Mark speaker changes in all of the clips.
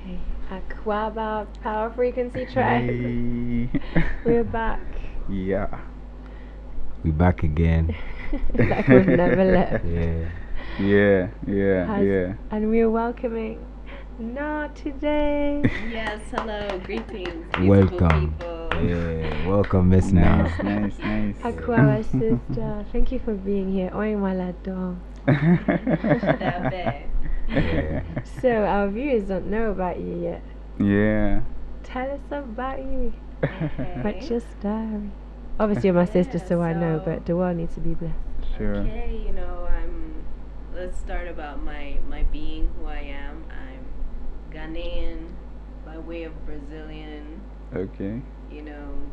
Speaker 1: Okay, Aquaba Power Frequency Track.
Speaker 2: Hey.
Speaker 1: We're back.
Speaker 2: Yeah.
Speaker 3: We back again.
Speaker 1: Like we've never left.
Speaker 2: Yeah.
Speaker 1: And we're welcoming not today.
Speaker 4: Yes, hello, greetings, beautiful
Speaker 3: Welcome.
Speaker 4: people.
Speaker 3: Yeah, welcome, Miss
Speaker 2: Nice,
Speaker 3: Now.
Speaker 2: nice.
Speaker 1: Aquaba sister, thank you for being here. Oi, my lad, dog.
Speaker 4: That bad.
Speaker 3: Yeah.
Speaker 1: So our viewers don't know about you yet.
Speaker 2: Yeah.
Speaker 1: Tell us about you.
Speaker 4: Okay.
Speaker 1: What's your story? Obviously, you're my sister,
Speaker 4: Yeah,
Speaker 1: so I know,
Speaker 4: so-
Speaker 1: but the world needs to be blessed.
Speaker 2: Sure.
Speaker 4: Okay, let's start about my being, who I am. I'm Ghanaian by way of Brazilian,
Speaker 2: Okay.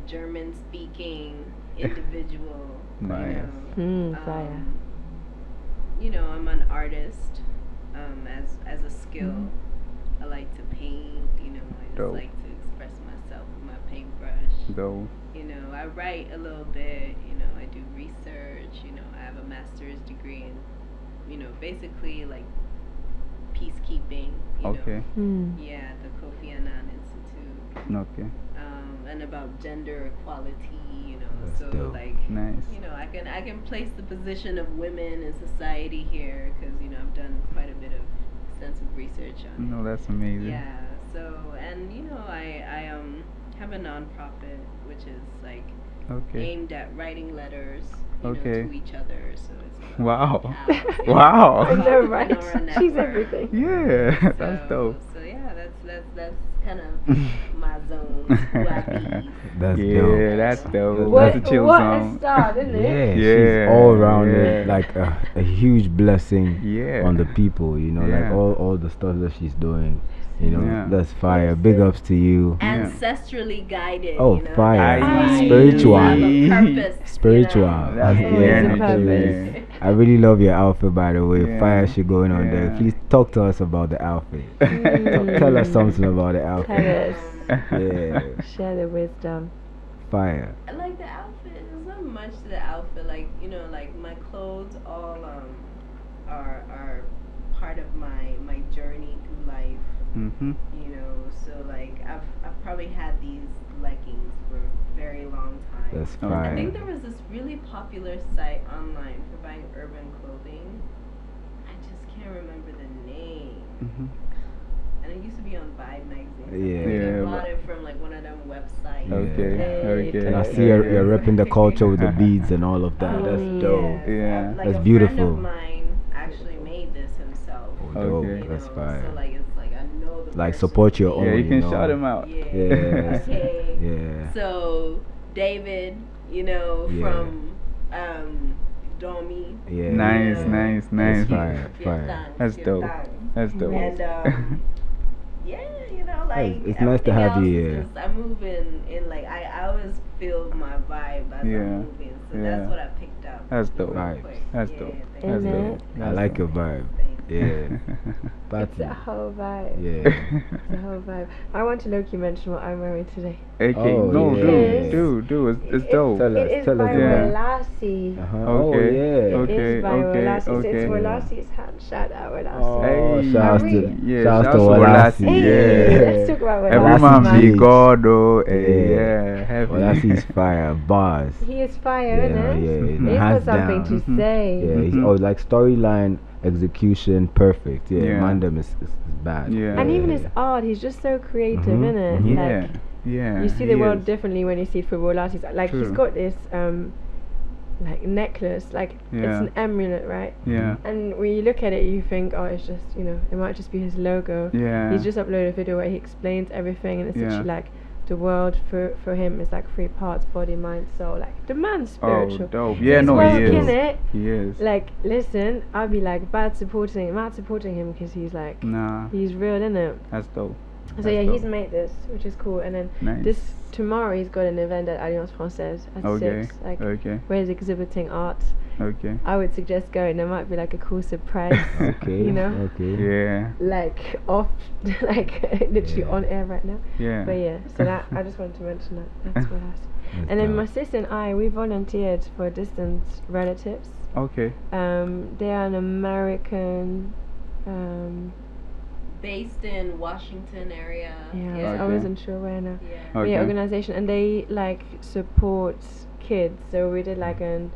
Speaker 4: German speaking individual.
Speaker 2: Nice.
Speaker 1: Fire.
Speaker 4: I'm an artist, as a skill.
Speaker 1: Mm.
Speaker 4: I like to paint, I just
Speaker 2: Dope.
Speaker 4: like to express myself with my paintbrush.
Speaker 2: Though.
Speaker 4: I write a little bit, I do research, I have a master's degree in, basically like peacekeeping,
Speaker 2: Okay.
Speaker 4: Yeah, the Kofi Annan Institute,
Speaker 2: Okay.
Speaker 4: and about gender equality,
Speaker 3: That's
Speaker 4: so
Speaker 3: dope.
Speaker 4: like,
Speaker 2: Nice.
Speaker 4: I can place the position of women in society here because, I've done quite a bit of extensive research on it.
Speaker 2: No, that's amazing.
Speaker 4: Yeah, so, and I have a nonprofit which is like
Speaker 2: Okay.
Speaker 4: aimed at writing letters
Speaker 2: Okay.
Speaker 4: to each other, so it's
Speaker 2: Wow.
Speaker 4: about
Speaker 2: Wow.
Speaker 1: I know, right?
Speaker 4: entrepreneur
Speaker 1: She's
Speaker 4: network.
Speaker 1: everything.
Speaker 2: Yeah, that's dope.
Speaker 4: So yeah, that's kind of my zone. Who I be.
Speaker 3: That's
Speaker 2: Yeah,
Speaker 3: dope.
Speaker 2: that's dope.
Speaker 1: What,
Speaker 2: That's a chill
Speaker 1: what
Speaker 2: song.
Speaker 1: a start, isn't it?
Speaker 3: Yeah,
Speaker 2: Yeah,
Speaker 3: she's all rounded,
Speaker 2: yeah.
Speaker 3: like a huge blessing
Speaker 2: Yeah.
Speaker 3: on the people, like
Speaker 2: Yeah.
Speaker 3: all the stuff that she's doing,
Speaker 2: Yeah.
Speaker 3: that's fire. Big ups to you.
Speaker 2: Yeah.
Speaker 4: Ancestrally guided.
Speaker 3: Oh, fire.
Speaker 2: Aye.
Speaker 3: Spiritual.
Speaker 4: I have a purpose.
Speaker 3: Spiritual.
Speaker 2: That's
Speaker 3: Yeah.
Speaker 2: the
Speaker 1: Always a
Speaker 2: energy,
Speaker 1: purpose.
Speaker 2: man.
Speaker 3: I really love your outfit, by the way.
Speaker 2: Yeah.
Speaker 3: Fire shit going on there.
Speaker 2: Yeah.
Speaker 3: Please talk to us about the outfit. Tell us something about the
Speaker 1: Tell
Speaker 3: outfit.
Speaker 1: us.
Speaker 3: Yeah,
Speaker 1: Share the wisdom.
Speaker 3: fire.
Speaker 4: Like the outfit, there's not much to the outfit. Like like my clothes all are part of my journey through life.
Speaker 2: Mm-hmm.
Speaker 4: So like I've probably had these leggings for a very long time.
Speaker 3: That's
Speaker 2: Okay.
Speaker 4: I
Speaker 3: fire.
Speaker 4: think there was this really popular site online for buying urban clothing. I just can't remember the name.
Speaker 2: Mm-hmm.
Speaker 4: And it used to be on Vibe magazine.
Speaker 3: Yeah.
Speaker 2: Yeah,
Speaker 4: I bought
Speaker 2: but-
Speaker 4: it from like one of them websites.
Speaker 2: Okay.
Speaker 1: Hey,
Speaker 2: Okay.
Speaker 3: And I
Speaker 1: okay.
Speaker 3: see you're repping the culture with the beads and all of that. That's
Speaker 1: Mm.
Speaker 3: dope.
Speaker 2: Yeah.
Speaker 4: Like
Speaker 3: That's
Speaker 4: a
Speaker 3: beautiful.
Speaker 4: friend of mine actually made this himself.
Speaker 3: Oh, dope.
Speaker 2: Okay.
Speaker 3: That's
Speaker 4: So
Speaker 3: fire.
Speaker 4: like it's like I know the
Speaker 3: Like,
Speaker 4: person
Speaker 3: support your
Speaker 4: who
Speaker 3: own,
Speaker 2: Yeah,
Speaker 4: made
Speaker 2: you can
Speaker 3: know.
Speaker 2: shout him out.
Speaker 4: Yeah.
Speaker 3: Yeah.
Speaker 4: Okay.
Speaker 3: Yeah.
Speaker 4: So David,
Speaker 3: Yeah.
Speaker 4: from Domi.
Speaker 3: Yeah.
Speaker 2: Nice,
Speaker 4: Yeah.
Speaker 2: nice.
Speaker 3: That's fire. Fire.
Speaker 2: That's dope. That's dope.
Speaker 4: And yeah, like
Speaker 3: It's nice to
Speaker 4: everything
Speaker 3: have
Speaker 4: else
Speaker 3: you
Speaker 4: is
Speaker 3: here.
Speaker 4: just- I move in like I always feel my vibe as
Speaker 2: Yeah,
Speaker 4: I'm moving, so
Speaker 2: yeah.
Speaker 4: that's what I picked up.
Speaker 2: That's dope.
Speaker 4: real
Speaker 3: Vibes.
Speaker 4: quick.
Speaker 2: That's
Speaker 4: Yeah,
Speaker 2: dope.
Speaker 4: thank
Speaker 2: That's
Speaker 4: you.
Speaker 1: Isn't
Speaker 2: dope.
Speaker 1: it?
Speaker 3: I like your vibe.
Speaker 4: Thank you.
Speaker 3: Yeah.
Speaker 1: It's a
Speaker 3: Party.
Speaker 1: whole vibe.
Speaker 3: Yeah.
Speaker 1: The whole vibe. I want to low-key mention what I'm wearing today.
Speaker 2: AK,
Speaker 3: Oh,
Speaker 2: no,
Speaker 3: yes.
Speaker 2: dude, it's dope.
Speaker 3: Tell us,
Speaker 1: It is
Speaker 3: tell us
Speaker 1: by
Speaker 3: about it.
Speaker 1: Walasi.
Speaker 3: Uh-huh.
Speaker 2: Okay.
Speaker 3: Oh, yeah.
Speaker 1: It is by Walasi.
Speaker 2: okay.
Speaker 1: It's
Speaker 3: Yeah.
Speaker 1: Walasi's hand. Shout out Walasi.
Speaker 3: Oh,
Speaker 2: Hey,
Speaker 3: shouts
Speaker 1: I
Speaker 3: to,
Speaker 1: read-
Speaker 2: yeah,
Speaker 3: shouts
Speaker 2: shouts
Speaker 3: to
Speaker 2: to
Speaker 3: Walasi.
Speaker 2: Walasi,
Speaker 1: Hey,
Speaker 2: yeah.
Speaker 1: let's talk about
Speaker 2: Every
Speaker 1: Walasi.
Speaker 2: man be
Speaker 3: Beach.
Speaker 2: God, oh, hey, yeah, heavy.
Speaker 3: Walasi's fire. Bars.
Speaker 1: He is fire,
Speaker 3: Yeah,
Speaker 1: isn't
Speaker 3: yeah.
Speaker 1: it?
Speaker 2: Mhm.
Speaker 1: He's got
Speaker 3: Hands
Speaker 1: something
Speaker 3: down.
Speaker 1: to
Speaker 2: Mhm.
Speaker 1: say.
Speaker 3: Yeah, he's
Speaker 2: Mhm.
Speaker 3: like storyline, execution, perfect. Yeah,
Speaker 2: Yeah.
Speaker 3: Mandem is bad.
Speaker 2: Yeah.
Speaker 1: And even his art, he's just so creative,
Speaker 3: Mhm,
Speaker 1: innit?
Speaker 3: mhm.
Speaker 2: Yeah,
Speaker 1: Like,
Speaker 2: yeah.
Speaker 1: you see
Speaker 2: he
Speaker 1: the world
Speaker 2: is.
Speaker 1: differently when you see it through Walasi's. Like, he's
Speaker 2: True.
Speaker 1: got this, like, necklace. Like, it's
Speaker 2: Yeah.
Speaker 1: an amulet, right?
Speaker 2: Yeah,
Speaker 1: And when you look at it, you think, oh, it's just, it might just be his logo.
Speaker 2: yeah.
Speaker 1: He's just uploaded a video where he explains everything, and it's
Speaker 2: Yeah.
Speaker 1: literally like the world for him is like three parts: body, mind, soul. Like the man's
Speaker 2: Oh,
Speaker 1: spiritual.
Speaker 2: dope. Yeah,
Speaker 1: He's
Speaker 2: no, he
Speaker 1: working
Speaker 2: is.
Speaker 1: it.
Speaker 2: He is.
Speaker 1: Like, listen, I'd be like mad supporting him because he's like
Speaker 2: Nah,
Speaker 1: he's real, innit?
Speaker 2: that's dope.
Speaker 1: So
Speaker 2: That's
Speaker 1: yeah,
Speaker 2: dope.
Speaker 1: he's made this, which is cool. And then
Speaker 2: Nice.
Speaker 1: this tomorrow he's got an event at Alliance Française at
Speaker 2: Okay.
Speaker 1: 6, like
Speaker 2: Okay.
Speaker 1: where he's exhibiting art.
Speaker 2: Okay.
Speaker 1: I would suggest going. There might be like a cool surprise.
Speaker 3: Okay.
Speaker 1: You know?
Speaker 3: Okay.
Speaker 2: Yeah.
Speaker 1: Like off, like literally
Speaker 3: Yeah.
Speaker 1: on air right now.
Speaker 2: Yeah.
Speaker 1: But yeah, so that I just wanted to mention that. That's what I was.
Speaker 3: That's
Speaker 1: And then
Speaker 3: dope.
Speaker 1: my sister and I, we volunteered for distant relatives.
Speaker 2: Okay.
Speaker 1: They are an American
Speaker 4: based in Washington area.
Speaker 1: Yeah,
Speaker 4: Yeah.
Speaker 1: I wasn't sure where now.
Speaker 4: Yeah.
Speaker 1: But yeah,
Speaker 2: Okay.
Speaker 1: organization, and they like support kids. So we did like a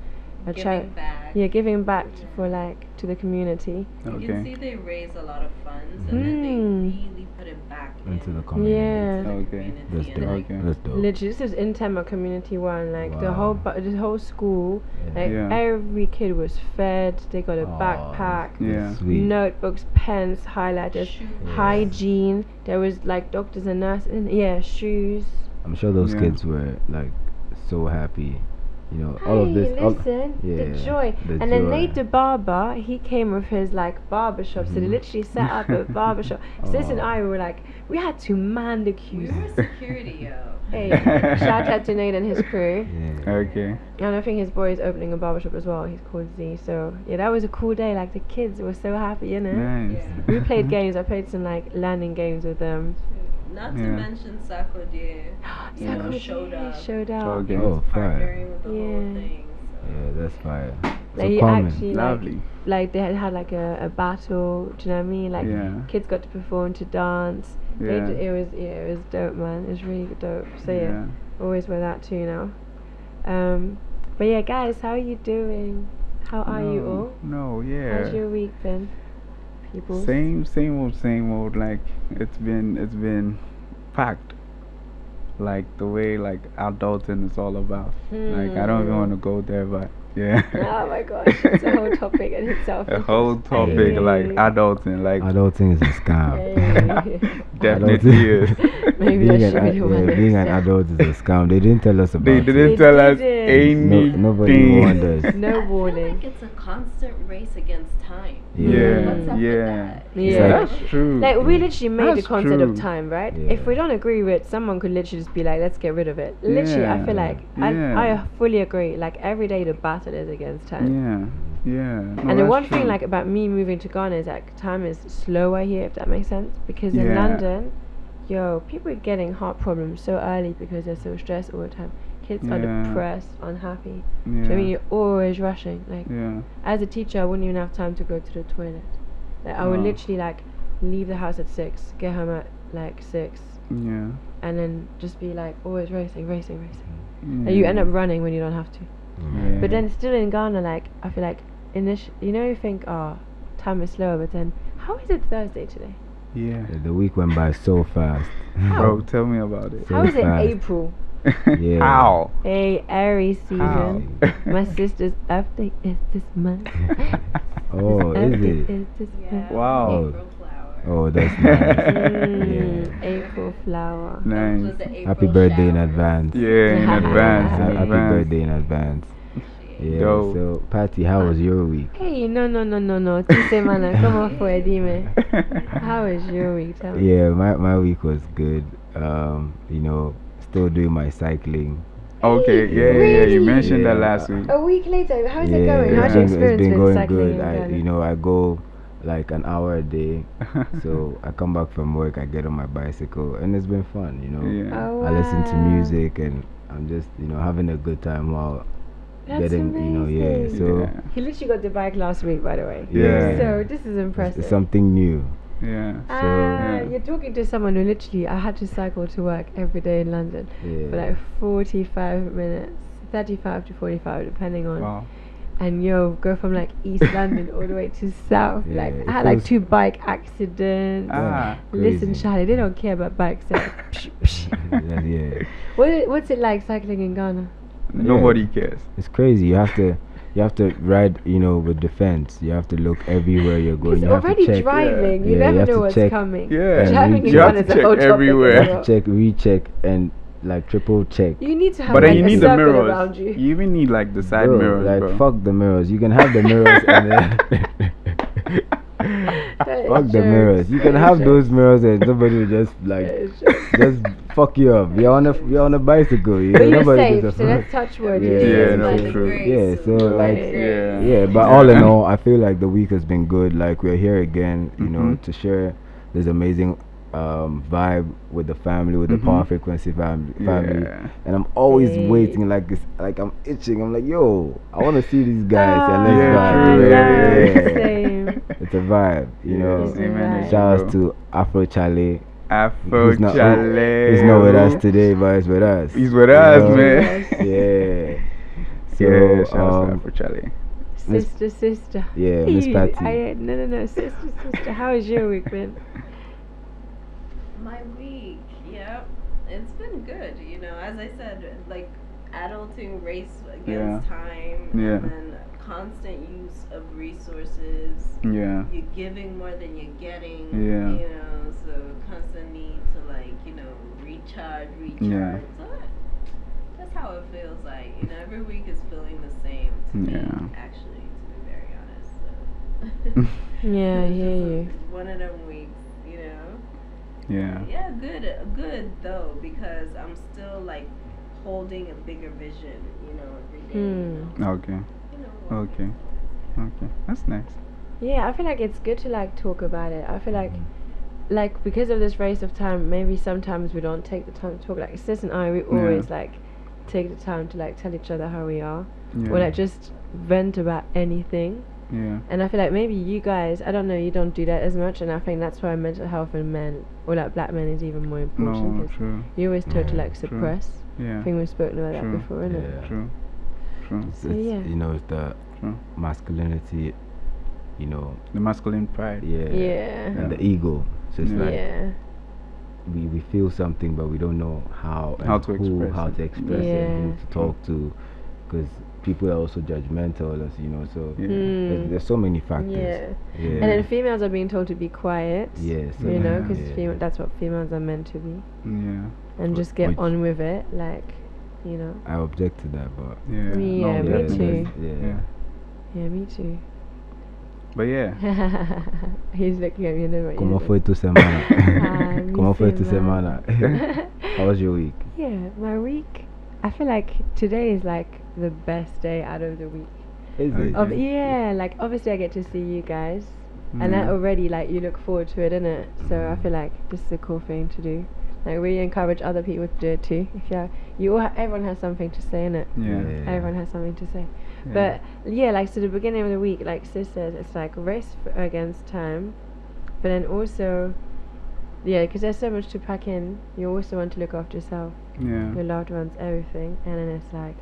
Speaker 4: Giving back.
Speaker 1: Yeah, giving back
Speaker 4: Yeah.
Speaker 1: for like to the community.
Speaker 4: You
Speaker 2: Okay.
Speaker 4: can see they raise a lot of funds and then they really put it back
Speaker 3: Into the
Speaker 4: in-
Speaker 3: community.
Speaker 1: Yeah.
Speaker 4: into the
Speaker 2: Okay.
Speaker 4: community
Speaker 3: That's
Speaker 4: and,
Speaker 3: dope.
Speaker 4: like,
Speaker 2: Okay.
Speaker 3: That's dope.
Speaker 1: Literally, this is in Tema Community One. Like the whole
Speaker 3: Wow.
Speaker 1: the whole school,
Speaker 3: Yeah.
Speaker 1: like
Speaker 2: Yeah.
Speaker 1: every kid was fed. They got a
Speaker 3: Aw,
Speaker 1: backpack,
Speaker 2: Yeah.
Speaker 3: that's sweet.
Speaker 1: notebooks, pens, highlighters,
Speaker 4: shoes.
Speaker 1: hygiene. There was like doctors and nurses. Yeah, shoes.
Speaker 3: I'm sure those
Speaker 2: Yeah.
Speaker 3: kids were like so happy. You know, all of this.
Speaker 1: Listen, the
Speaker 3: yeah,
Speaker 1: joy.
Speaker 3: the
Speaker 1: And then
Speaker 3: joy.
Speaker 1: Nate the barber, he came with his like barber shop. So they
Speaker 3: Mhm.
Speaker 1: literally set up a barber shop. Sis and
Speaker 3: Aw.
Speaker 1: I were like, we had to man the
Speaker 4: We
Speaker 1: queues.
Speaker 4: were security, yo.
Speaker 1: Hey, shout out to Nate and his crew.
Speaker 3: Yeah.
Speaker 2: Okay.
Speaker 1: And I think his boy is opening a barbershop as well. He's called Z. So yeah, that was a cool day. Like the kids were so happy, you know.
Speaker 2: Nice.
Speaker 4: Yeah.
Speaker 1: We played games. I played some like learning games with them.
Speaker 4: Not to
Speaker 2: Yeah.
Speaker 4: mention Sako Deer. You know,
Speaker 1: Sakura
Speaker 4: showed up.
Speaker 1: Showed up.
Speaker 2: Okay.
Speaker 3: Oh, fire.
Speaker 4: Partnering with the whole
Speaker 1: Yeah.
Speaker 4: thing. So.
Speaker 3: Yeah, that's fire. So
Speaker 1: Like he
Speaker 3: Kwame,
Speaker 1: actually
Speaker 2: Lovely.
Speaker 1: like they had like a battle. Do you know what I mean? Like
Speaker 2: Yeah.
Speaker 1: kids got to perform to dance.
Speaker 2: Yeah.
Speaker 1: It was dope, man. It was really dope. So yeah, always wear that too now. But yeah, guys, how are you doing? How are you all?
Speaker 2: No,
Speaker 1: How's
Speaker 2: yeah.
Speaker 1: your week been, people?
Speaker 2: Same old. Like it's been packed. Like the way like adulting is all about. Like I don't even want to go there, but yeah.
Speaker 1: Oh my gosh, it's a whole topic in itself.
Speaker 2: A whole topic like adulting, like
Speaker 3: adulting is a scam.
Speaker 1: Hey.
Speaker 2: definitely is.
Speaker 1: Maybe
Speaker 3: being,
Speaker 1: that should be the one.
Speaker 3: being an
Speaker 1: next
Speaker 3: adult is a scam. They didn't tell us about
Speaker 2: They
Speaker 3: it.
Speaker 2: didn't
Speaker 1: They
Speaker 2: tell us
Speaker 1: didn't.
Speaker 2: anything.
Speaker 3: Nobody warned us.
Speaker 1: time. No
Speaker 4: I feel
Speaker 1: warning.
Speaker 4: like it's a constant race against time.
Speaker 2: Yeah,
Speaker 4: What's up with
Speaker 2: yeah.
Speaker 4: that?
Speaker 1: Yeah.
Speaker 2: That's true.
Speaker 1: Like we literally made the
Speaker 2: That's
Speaker 1: concept
Speaker 2: true.
Speaker 1: of time, right?
Speaker 3: Yeah.
Speaker 1: If we don't agree with, someone could literally just be like, "Let's get rid of it." Literally, I feel
Speaker 2: Yeah.
Speaker 1: like
Speaker 2: Yeah.
Speaker 1: I fully agree. Like every day, the battle is against time.
Speaker 2: Yeah. No,
Speaker 1: And the
Speaker 2: that's
Speaker 1: one thing
Speaker 2: true.
Speaker 1: like about me moving to Ghana is like time is slower here, if that makes sense. Because in
Speaker 2: Yeah.
Speaker 1: London, yo, people are getting heart problems so early because they're so stressed all the time. Kids are
Speaker 2: Yeah.
Speaker 1: depressed, unhappy.
Speaker 2: Yeah.
Speaker 1: Do you know what I mean, you're always rushing. Like
Speaker 2: Yeah.
Speaker 1: as a teacher, I wouldn't even have time to go to the toilet. Like I would
Speaker 2: Oh.
Speaker 1: literally like leave the house at 6, get home at like 6,
Speaker 2: Yeah.
Speaker 1: and then just be like always racing. And you end up running when you don't have to.
Speaker 2: Yeah.
Speaker 1: But then still in Ghana, like I feel like you know, you think, oh, time is slower, but then how is it Thursday today?
Speaker 2: Yeah.
Speaker 3: The week went by so fast.
Speaker 2: Bro, tell me about it.
Speaker 3: So
Speaker 1: How is it
Speaker 3: fast.
Speaker 1: April?
Speaker 3: Yeah.
Speaker 2: How?
Speaker 1: Hey, Aries
Speaker 2: How?
Speaker 1: season. My sister's birthday is this month.
Speaker 3: Oh,
Speaker 1: His
Speaker 3: is
Speaker 1: birthday
Speaker 3: it?
Speaker 1: is this
Speaker 4: Yeah.
Speaker 1: month.
Speaker 2: Wow.
Speaker 4: April flower.
Speaker 3: Oh, that's nice.
Speaker 1: Mm, April flower.
Speaker 2: Nice.
Speaker 4: Those are the
Speaker 3: Happy
Speaker 4: April
Speaker 3: birthday in
Speaker 4: showers.
Speaker 3: advance.
Speaker 2: Yeah, in advance. In
Speaker 3: Happy
Speaker 2: advance.
Speaker 3: birthday in advance. Yeah.
Speaker 2: Dope.
Speaker 3: So, Patty, how was your week?
Speaker 1: Hey, no. Tu semana, come on for it, dime. How is your week? Tell me.
Speaker 3: Yeah, my week was good. You know, still doing my cycling.
Speaker 2: Okay, yeah.
Speaker 1: Really?
Speaker 2: You mentioned that
Speaker 3: Yeah.
Speaker 2: last week.
Speaker 1: A week later, how's it
Speaker 3: Yeah,
Speaker 1: going? How's your experience
Speaker 3: it's been
Speaker 1: with
Speaker 3: going
Speaker 1: cycling
Speaker 3: good.
Speaker 1: in Ghana?
Speaker 3: You know, I go like an hour a day. So I come back from work, I get on my bicycle, and it's been fun. You know,
Speaker 2: Yeah.
Speaker 1: Oh,
Speaker 3: I listen to
Speaker 1: wow.
Speaker 3: music, and I'm just having a good time while
Speaker 1: That's
Speaker 3: getting yeah.
Speaker 1: amazing.
Speaker 3: So
Speaker 2: Yeah.
Speaker 1: He literally got the bike last week, by the way.
Speaker 2: Yeah.
Speaker 1: So this is
Speaker 3: it's,
Speaker 1: impressive.
Speaker 3: it's something new.
Speaker 2: Yeah.
Speaker 3: So-
Speaker 1: You're talking to someone who literally, I had to cycle to work every day in London
Speaker 3: Yeah.
Speaker 1: for like 45 minutes, 35 to 45, depending on.
Speaker 2: Wow.
Speaker 1: And go from like East London all the way to South.
Speaker 3: Yeah,
Speaker 1: Like
Speaker 3: it
Speaker 1: I had like
Speaker 3: feels-
Speaker 1: 2 bike accidents.
Speaker 2: Ah.
Speaker 1: Listen,
Speaker 3: Crazy.
Speaker 1: Charlie, they don't care about bikes. They're psh, psh.
Speaker 3: Yeah.
Speaker 1: What's it like cycling in Ghana?
Speaker 2: Nobody cares.
Speaker 3: It's crazy. You have to ride, with the fence. You have to look everywhere you're going.
Speaker 1: He's
Speaker 3: You have to
Speaker 1: already
Speaker 3: check.
Speaker 1: driving. You
Speaker 3: Yeah,
Speaker 1: never
Speaker 3: you have
Speaker 1: know
Speaker 3: to
Speaker 1: what's
Speaker 3: check.
Speaker 1: coming.
Speaker 2: Yeah.
Speaker 1: Driving in
Speaker 3: You
Speaker 2: have
Speaker 1: Ghana
Speaker 2: to
Speaker 1: is a
Speaker 2: check
Speaker 1: whole topic
Speaker 2: everywhere.
Speaker 1: as well.
Speaker 3: Check, recheck, and like triple check.
Speaker 1: You need to have
Speaker 2: But
Speaker 1: like
Speaker 2: then you
Speaker 1: a
Speaker 2: need the
Speaker 1: circle
Speaker 2: mirrors.
Speaker 1: around you.
Speaker 2: You even need like the side
Speaker 3: Bro,
Speaker 2: mirrors,
Speaker 3: like
Speaker 2: bro.
Speaker 3: fuck the mirrors. You can have the mirrors and then
Speaker 1: That is
Speaker 3: fuck the
Speaker 1: jokes.
Speaker 3: mirrors. You can
Speaker 1: That is
Speaker 3: have
Speaker 1: jokes.
Speaker 3: those mirrors and somebody will just
Speaker 1: That
Speaker 3: like
Speaker 1: is jokes.
Speaker 3: just fuck you up. You're on a bicycle. You
Speaker 1: But
Speaker 3: know,
Speaker 1: you're
Speaker 3: nobody
Speaker 1: safe,
Speaker 3: gives a
Speaker 1: so
Speaker 3: fuck.
Speaker 1: let's touch wood.
Speaker 3: Yeah,
Speaker 2: Yeah,
Speaker 4: By
Speaker 2: no,
Speaker 4: the
Speaker 2: true.
Speaker 4: grace
Speaker 3: Yeah,
Speaker 4: of
Speaker 3: so,
Speaker 4: God.
Speaker 3: like,
Speaker 2: Yeah.
Speaker 3: Yeah, but all in all, I feel like the week has been good. Like we're here again,
Speaker 2: Mhm.
Speaker 3: to share this amazing vibe with the family, with the power frequency family,
Speaker 2: Yeah.
Speaker 3: and I'm always
Speaker 1: Hey.
Speaker 3: waiting, like it's like I'm itching. I'm like, yo, I want to see these guys and
Speaker 1: Oh,
Speaker 3: let's
Speaker 2: Yeah,
Speaker 3: vibe.
Speaker 2: true,
Speaker 3: Yeah.
Speaker 1: same.
Speaker 3: It's a vibe, you know.
Speaker 1: It's a
Speaker 2: Same energy,
Speaker 1: vibe.
Speaker 3: Shout
Speaker 2: bro.
Speaker 3: outs to Afro Charlie.
Speaker 2: Afro
Speaker 3: Who's not-
Speaker 2: Chalet.
Speaker 3: He's not with us today, but he's with us.
Speaker 2: He's with
Speaker 3: you
Speaker 2: us,
Speaker 3: know?
Speaker 2: man.
Speaker 3: Yeah. So,
Speaker 2: Yeah, shout out to Afro Chalet.
Speaker 3: Miss-
Speaker 1: Sister.
Speaker 3: yeah, Miss
Speaker 1: Hey,
Speaker 3: Patty.
Speaker 1: no, sister. How has your week been?
Speaker 4: My week, yep, it's been good. You know, as I said, like adulting race against time,
Speaker 2: Yeah.
Speaker 4: and then constant use of resources.
Speaker 2: Yeah.
Speaker 4: You're giving more than you're getting.
Speaker 2: Yeah.
Speaker 4: You know, so constant need to recharge.
Speaker 2: Yeah.
Speaker 4: So that's how it feels like. You know, every week is feeling the same to me.
Speaker 2: Yeah.
Speaker 4: Actually, to be very honest. So.
Speaker 1: Yeah, I
Speaker 4: It's
Speaker 1: hear
Speaker 4: just
Speaker 1: you.
Speaker 4: one of them weeks, you know.
Speaker 2: Yeah.
Speaker 4: Yeah, good though, because I'm still like holding a bigger vision, you know, every day.
Speaker 2: Okay.
Speaker 4: You know,
Speaker 2: Okay. Okay. That's nice.
Speaker 1: Yeah, I feel like it's good to like talk about it. I feel like because of this race of time, maybe sometimes we don't take the time to talk. Like sis and I, we always like take the time to like tell each other how we are,
Speaker 2: Yeah.
Speaker 1: or like just vent about anything.
Speaker 2: Yeah.
Speaker 1: And I feel like maybe you guys, I don't know, you don't do that as much, and I think that's why mental health in men, or like black men, is even more important.
Speaker 2: No,
Speaker 1: 'Cause
Speaker 2: true.
Speaker 1: you always tend to like
Speaker 2: True.
Speaker 1: suppress. I
Speaker 2: Yeah.
Speaker 1: think we've spoken about that
Speaker 2: True.
Speaker 1: before, innit?
Speaker 3: Yeah.
Speaker 2: True. True.
Speaker 3: It's,
Speaker 1: yeah.
Speaker 3: You know, it's the
Speaker 2: True.
Speaker 3: masculinity, you know,
Speaker 2: The masculine pride.
Speaker 3: yeah,
Speaker 1: Yeah.
Speaker 3: and the ego. So it's
Speaker 2: Yeah.
Speaker 3: like
Speaker 1: Yeah.
Speaker 3: we feel something, but we don't know how and
Speaker 2: How to
Speaker 3: who,
Speaker 2: express
Speaker 3: how
Speaker 2: it.
Speaker 3: to express it, and who
Speaker 1: Yeah.
Speaker 3: to talk to, because people are also judgmental, as you know. So
Speaker 2: Yeah.
Speaker 3: there's so many factors.
Speaker 1: Yeah.
Speaker 3: Yeah.
Speaker 1: And then females are being told to be quiet.
Speaker 3: Yes.
Speaker 1: You know, because
Speaker 3: yeah.
Speaker 1: that's what females are meant to be.
Speaker 2: Yeah.
Speaker 1: And just get
Speaker 3: Which-
Speaker 1: on with it, like, you know.
Speaker 3: I object to that, but
Speaker 2: Yeah.
Speaker 1: Yeah,
Speaker 2: No,
Speaker 1: me
Speaker 2: definitely.
Speaker 1: too.
Speaker 3: Yeah.
Speaker 1: Yeah, me too.
Speaker 2: But yeah.
Speaker 1: He's looking at me and then
Speaker 3: ¿Cómo fue tu semana?
Speaker 1: mi
Speaker 3: ¿Cómo fue tu
Speaker 1: semana.
Speaker 3: semana? How was your week?
Speaker 1: Yeah, my week. I feel like today is like the best day out of the week.
Speaker 3: Is it?
Speaker 1: Yeah, like obviously I get to see you guys, and that
Speaker 2: Yeah.
Speaker 1: already like you look forward to it, innit? So I feel like this is a cool thing to do. Like we encourage other people to do it too. If everyone has something to say, innit?
Speaker 2: Yeah.
Speaker 1: Everyone has something to say.
Speaker 2: Yeah.
Speaker 1: But yeah, like so the beginning of the week, like sis says, it's like a race against time, but then also, yeah, because there's so much to pack in. You also want to look after yourself,
Speaker 2: Yeah.
Speaker 1: your loved ones, everything, and then it's like.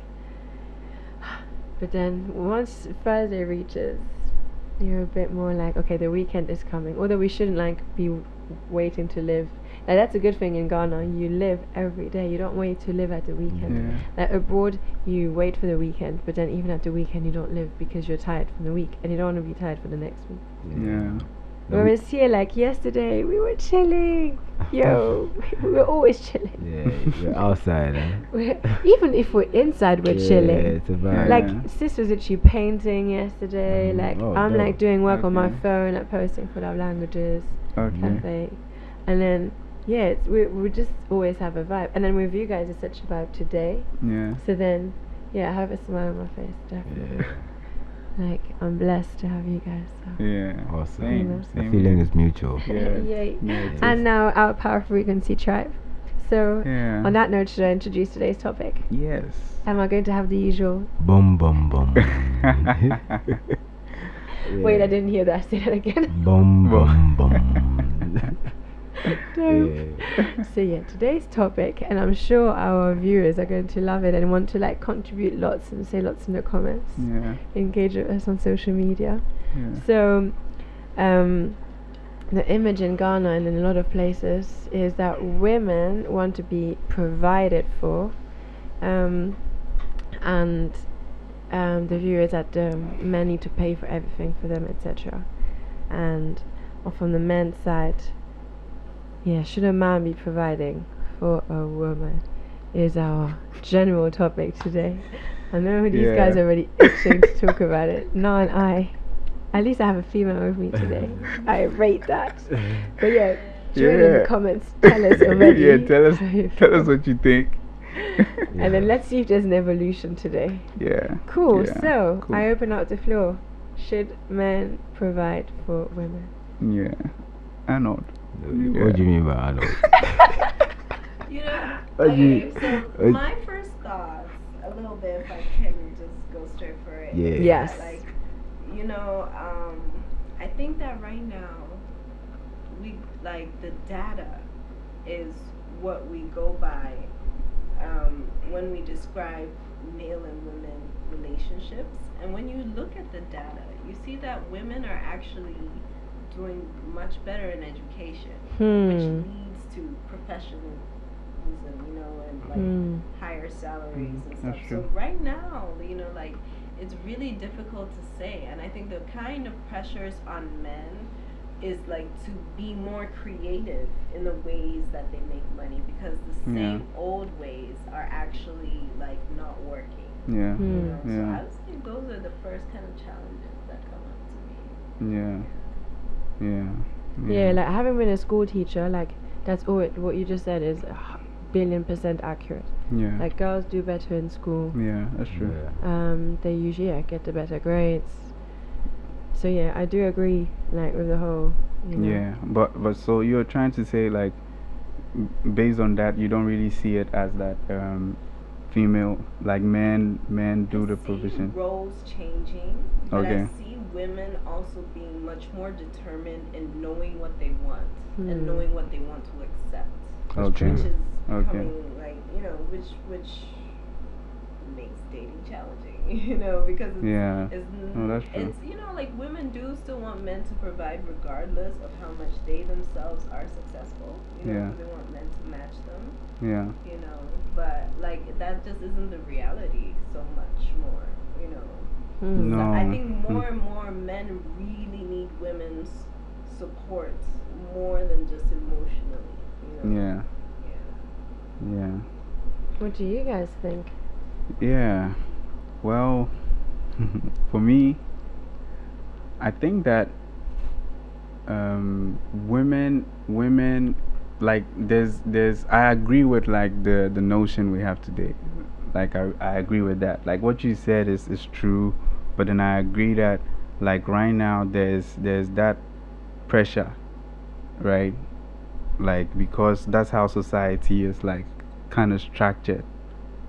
Speaker 1: But then once Thursday reaches, you're a bit more like, okay, the weekend is coming. Although we shouldn't like be waiting to live. Like that's a good thing in Ghana. You live every day. You don't wait to live at the weekend.
Speaker 2: Yeah.
Speaker 1: Like abroad, you wait for the weekend, but then even at the weekend, you don't live because you're tired from the week, and you don't want to be tired for the next week.
Speaker 2: Yeah.
Speaker 1: Whereas here, like yesterday, we were chilling. Yo, we were always chilling.
Speaker 3: Yeah, you're outside, huh?
Speaker 1: Even if we're inside, we're
Speaker 3: Yeah,
Speaker 1: chilling.
Speaker 3: it's a vibe.
Speaker 1: Like
Speaker 2: Yeah.
Speaker 1: sis was literally painting yesterday. Like
Speaker 3: Oh,
Speaker 1: I'm like
Speaker 3: dope.
Speaker 1: doing work on my
Speaker 2: Okay.
Speaker 1: phone, like posting for love languages,
Speaker 2: Okay.
Speaker 1: cafe, and then yeah, we just always have a vibe. And then with you guys, it's such a vibe today.
Speaker 2: Yeah.
Speaker 1: So then, yeah, I have a smile on my face, definitely.
Speaker 3: Yeah.
Speaker 1: Like I'm blessed to have you guys. So.
Speaker 2: Yeah.
Speaker 3: Awesome.
Speaker 2: Same.
Speaker 3: The
Speaker 2: Same
Speaker 3: feeling
Speaker 2: here.
Speaker 3: is mutual.
Speaker 2: Yeah.
Speaker 1: Yay.
Speaker 2: Yeah, it is.
Speaker 1: And now our Power Frequency Tribe. So
Speaker 2: Yeah.
Speaker 1: on that note, should I introduce today's topic?
Speaker 2: Yes.
Speaker 1: Am I going to have the usual?
Speaker 3: Bum bum bum.
Speaker 1: Wait, I didn't hear that. Say that again.
Speaker 3: Bum bum bum.
Speaker 1: Dope.
Speaker 3: Yeah.
Speaker 1: So yeah, today's topic, and I'm sure our viewers are going to love it and want to like contribute lots and say lots in the comments.
Speaker 2: Yeah.
Speaker 1: Engage with us on social media.
Speaker 2: Yeah.
Speaker 1: So, the image in Ghana and in a lot of places is that women want to be provided for, and the view is that men need to pay for everything for them, etc. And from the men's side, yeah, should a man be providing for a woman? Is our general topic today. I know these guys are already itching to talk about it. No, and at least I have a female with me today. I rate that. But yeah, join in the comments. Tell us already.
Speaker 2: Yeah, tell us
Speaker 1: how you
Speaker 2: tell
Speaker 1: feel.
Speaker 2: us what you think.
Speaker 1: And then let's see if there's an evolution today.
Speaker 2: Yeah.
Speaker 1: Cool.
Speaker 2: Yeah,
Speaker 1: So
Speaker 2: cool.
Speaker 1: I open up the floor. Should men provide for women?
Speaker 2: Yeah. I know.
Speaker 3: What do you mean by adult?
Speaker 4: You know,
Speaker 3: What do you-
Speaker 4: okay, so
Speaker 3: what-
Speaker 4: my first thoughts, a little bit, if I can just go straight for it.
Speaker 3: Yeah.
Speaker 4: is
Speaker 1: Yes.
Speaker 4: that, like, you know, I think that right now, we, like, the data is what we go by when we describe male and women relationships. And when you look at the data, you see that women are actually doing much better in education, which leads to professionalism, you know, and like higher salaries and stuff.
Speaker 2: That's true.
Speaker 4: So right now, you know, like, it's really difficult to say. And I think the kind of pressures on men is like to be more creative in the ways that they make money, because the same old ways are actually like not working.
Speaker 2: Yeah.
Speaker 4: You know? So
Speaker 2: Yeah.
Speaker 4: I would say those are the first kind of challenges that come up to me.
Speaker 2: Yeah.
Speaker 1: Yeah, like having been a school teacher, like that's all what you just said is billion% accurate.
Speaker 2: Yeah.
Speaker 1: Like girls do better in school.
Speaker 2: Yeah, that's true.
Speaker 3: Yeah.
Speaker 1: They usually get the better grades. So yeah, I do agree, like with the whole. You know.
Speaker 2: Yeah, but so you're trying to say, like, based on that, you don't really see it as that female, like men do the
Speaker 4: I see
Speaker 2: provision.
Speaker 4: roles changing, but
Speaker 2: Okay.
Speaker 4: I see women also being much more determined in knowing what they want and knowing what they want to accept.
Speaker 2: Okay.
Speaker 4: Which is
Speaker 2: Okay.
Speaker 4: becoming like, you know, which makes dating challenging, you know, because it's,
Speaker 2: Yeah.
Speaker 4: it's,
Speaker 2: that's true.
Speaker 4: it's, you know, like, women do still want men to provide regardless of how much they themselves are successful, you know,
Speaker 2: Yeah.
Speaker 4: 'cause they want men to match them,
Speaker 2: Yeah.
Speaker 4: you know, but like that just isn't the reality so much more, you know.
Speaker 1: Hmm.
Speaker 2: No.
Speaker 4: So I think more and more men really need women's support more than just emotionally, you know.
Speaker 2: Yeah. Yeah.
Speaker 1: What do you guys think?
Speaker 2: Yeah. Well, for me, I think that women, like, there's I agree with, like, the notion we have today. Like, I agree with that. Like, what you said is true, but then I agree that, like, right now there's that pressure, right? Like, because that's how society is, like, kind of structured,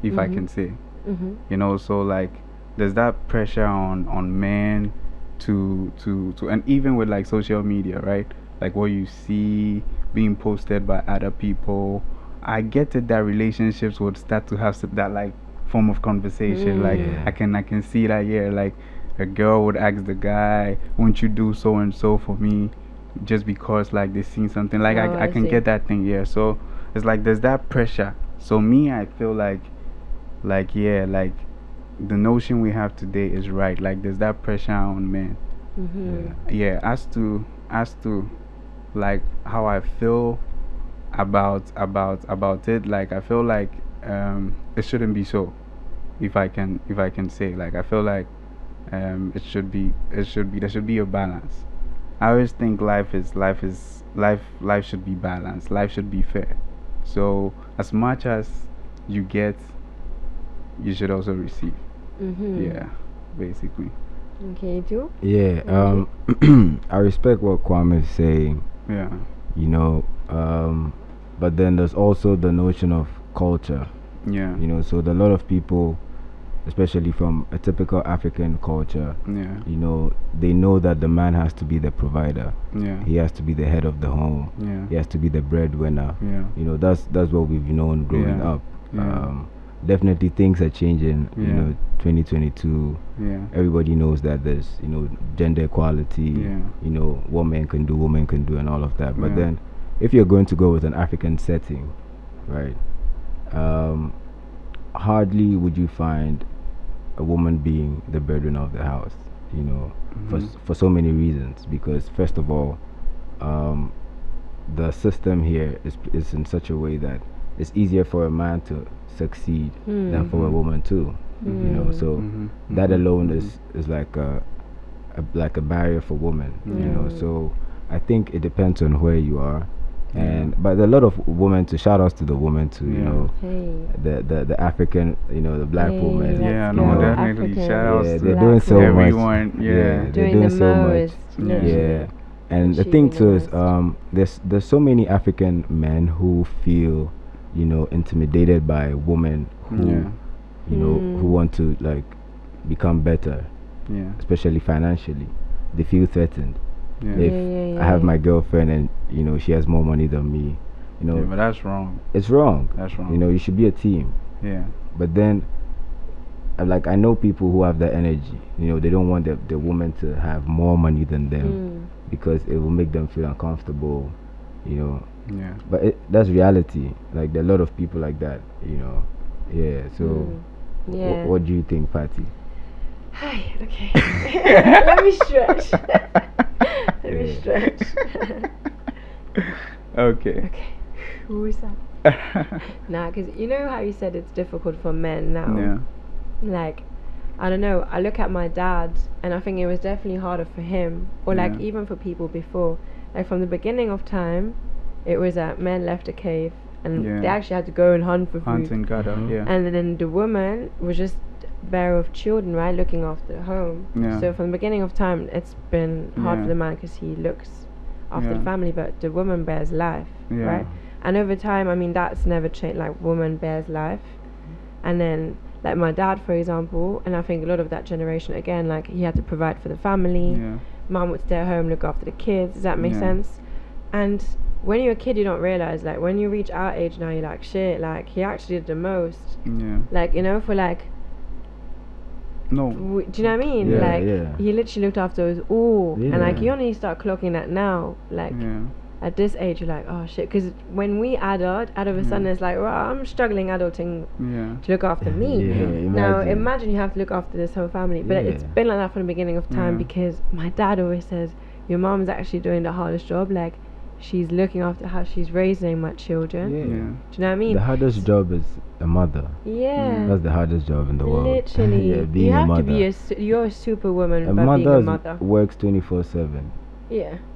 Speaker 2: if I can say.
Speaker 1: Mm-hmm.
Speaker 2: You know, so, like, there's that pressure on men to and even with, like, social media, right? Like, what you see being posted by other people, I get it that relationships would start to have that, like, form of conversation. Like,
Speaker 3: Yeah.
Speaker 2: I can see that, yeah, like, a girl would ask the guy, won't you do so and so for me, just because, like, they seen something, like,
Speaker 1: Oh,
Speaker 2: I
Speaker 1: I
Speaker 2: can
Speaker 1: see.
Speaker 2: get that thing. Yeah, so it's like there's that pressure. So me, I feel like yeah, like, the notion we have today is right. Like, there's that pressure on men.
Speaker 1: Mm-hmm.
Speaker 2: Yeah, as to like, how I feel about it, like, I feel like it shouldn't be so, if I can say. Like, I feel like it should be there should be a balance. I always think life should be balanced. Life should be fair. So as much as you get, you should also receive.
Speaker 1: Mm-hmm.
Speaker 2: Yeah, basically.
Speaker 1: Okay, you do?
Speaker 3: Yeah. I respect what Kwame is saying.
Speaker 2: Yeah.
Speaker 3: You know, but then there's also the notion of culture.
Speaker 2: Yeah.
Speaker 3: You know, so there are a lot of people, especially from a typical African culture,
Speaker 2: Yeah.
Speaker 3: you know, they know that the man has to be the provider.
Speaker 2: Yeah.
Speaker 3: He has to be the head of the home.
Speaker 2: Yeah.
Speaker 3: He has to be the breadwinner.
Speaker 2: Yeah.
Speaker 3: You know, that's what we've known growing
Speaker 2: Yeah.
Speaker 3: up.
Speaker 2: Yeah.
Speaker 3: Definitely things are changing. You
Speaker 2: Yeah.
Speaker 3: know, 2022.
Speaker 2: Yeah.
Speaker 3: Everybody knows that there's, you know, gender equality.
Speaker 2: Yeah.
Speaker 3: You know, what men can do, women can do, and all of that. But
Speaker 2: Yeah.
Speaker 3: then, if you're going to go with an African setting, right? Hardly would you find a woman being the breadwinner of the house. You know, for so many reasons. Because first of all, the system here is in such a way that it's easier for a man to succeed than for a woman too. You know, so that alone is like a barrier for women. You know, so I think it depends on where you are. And but there are a lot of women, to shout outs to the women too, you know,
Speaker 1: Hey.
Speaker 3: the African, you know, the black
Speaker 1: Hey,
Speaker 3: woman.
Speaker 1: let's
Speaker 2: Yeah,
Speaker 1: go.
Speaker 2: no, definitely.
Speaker 1: African.
Speaker 2: Shout outs
Speaker 3: Yeah,
Speaker 2: to
Speaker 3: they're doing so much.
Speaker 2: everyone. Yeah.
Speaker 3: they're
Speaker 1: Doing
Speaker 3: doing
Speaker 1: the
Speaker 3: so much.
Speaker 1: most.
Speaker 2: Yeah.
Speaker 3: Yeah. And the
Speaker 1: She
Speaker 3: thing
Speaker 1: being
Speaker 3: too is,
Speaker 1: honest.
Speaker 3: there's so many African men who feel, intimidated by women who, who want to like become better, especially financially. They feel threatened. If I have my girlfriend and she has more money than me,
Speaker 2: but that's wrong.
Speaker 3: It's wrong.
Speaker 2: That's wrong.
Speaker 3: You should be a team.
Speaker 2: Yeah.
Speaker 3: But then, I know people who have that energy. They don't want the woman to have more money than them because it will make them feel uncomfortable.
Speaker 2: Yeah.
Speaker 3: But that's reality. Like there are a lot of people like that. Yeah. So, what do you think, Patty?
Speaker 1: Hi. Okay. Let me stretch. Let me stretch.
Speaker 2: Okay.
Speaker 1: Who is that? Nah, because you know how you said it's difficult for men now.
Speaker 2: Yeah.
Speaker 1: Like, I don't know. I look at my dad, and I think it was definitely harder for him, or like even for people before. Like from the beginning of time, it was that men left a cave, and they actually had to go and hunt for food.
Speaker 2: Hunt and gather. Yeah.
Speaker 1: And then the woman was just bearer of children, right, looking after the home.
Speaker 2: Yeah.
Speaker 1: So from the beginning of time, it's been hard for the man because he looks after the family, but the woman bears life, right? And over time, I mean, that's never changed. Like, woman bears life, and then like my dad, for example, and I think a lot of that generation again, like he had to provide for the family. Mom would stay at home, look after the kids. Does that make sense? And when you're a kid, you don't realize, like when you reach our age now, you're like, shit, like he actually did the most. Like, for like,
Speaker 2: no.
Speaker 1: Do you know what I mean? He literally looked after us all, and like you only start clocking that now, like at this age, you're like, oh shit, because when we out of a sudden it's like, well, I'm struggling adulting to look after me. Now imagine you have to look after this whole family, but it's been like that from the beginning of time because my dad always says your mom's actually doing the hardest job, like she's looking after how she's raising my children. Do you know what I mean?
Speaker 3: The hardest job is a mother. That's the hardest job in the world.
Speaker 1: Literally.
Speaker 3: Being
Speaker 1: you
Speaker 3: a
Speaker 1: have
Speaker 3: mother.
Speaker 1: to be you're a superwoman
Speaker 3: a
Speaker 1: by
Speaker 3: mother
Speaker 1: being a mother.
Speaker 3: Works 24/7.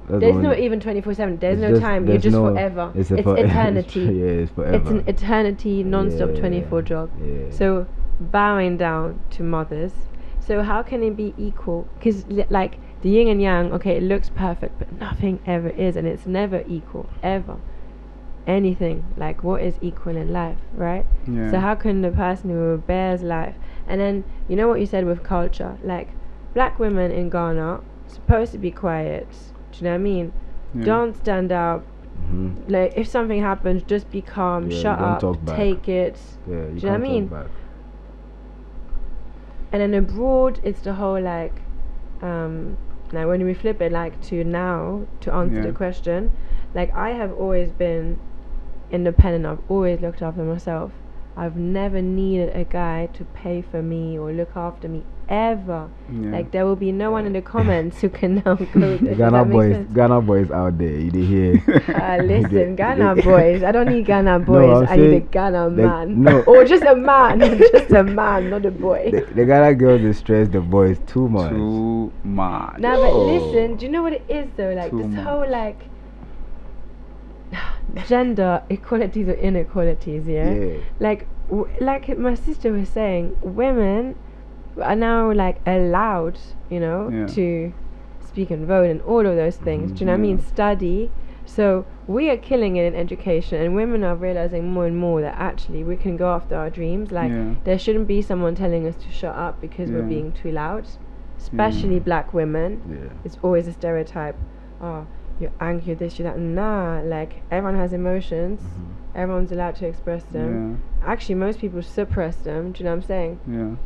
Speaker 1: There's no even 24/7. There's no time. You're just forever. It's eternity.
Speaker 3: It's forever.
Speaker 1: It's an eternity, non-stop 24 job. So bowing down to mothers. So how can it be equal? Because like the yin and yang, okay, it looks perfect, but nothing ever is, and it's never equal, ever. Anything, like what is equal in life, right? So how can the person who bears life, and then you know what you said with culture, like black women in Ghana supposed to be quiet. Do you know what I mean? Don't stand up. Like if something happens, just be calm, shut up, take it. Do you know what I mean? And then abroad, it's the whole like now when we flip it like to now to answer the question, like I have always been independent. I've always looked after myself. I've never needed a guy to pay for me or look after me ever. Like there will be no one in the comments who can now go there.
Speaker 3: Ghana boys out there, you did hear?
Speaker 1: Listen, Ghana boys. I don't need Ghana boys. I need a Ghana man. Or just a man. Just a man, not a boy.
Speaker 3: The Ghana girls they stress the boys too much.
Speaker 2: Too much.
Speaker 1: Nah, but listen, do you know what it is though? Like this whole like gender equalities or inequalities, like my sister was saying, women are now like allowed, to speak and vote and all of those things. Do you know what I mean? Study. So we are killing it in education, and women are realizing more and more that actually we can go after our dreams. Like there shouldn't be someone telling us to shut up because we're being too loud, especially black women. It's always a stereotype. Oh, you're angry, this, you're that. Nah, like everyone has emotions. Everyone's allowed to express them. Actually, most people suppress them. Do you know what I'm saying?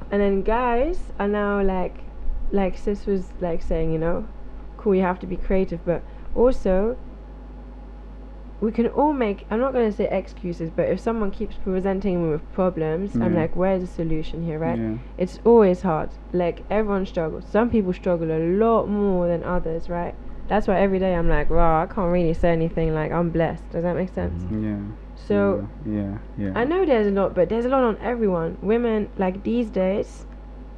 Speaker 1: And then guys are now like sis was like saying, cool, you have to be creative, but also we can all make, I'm not going to say excuses, but if someone keeps presenting me with problems, I'm like, where's the solution here, right? It's always hard. Like everyone struggles. Some people struggle a lot more than others, right? That's why every day I'm like, wow, I can't really say anything, like I'm blessed. Does that make sense? So I know there's a lot, but there's a lot on everyone. Women, like these days,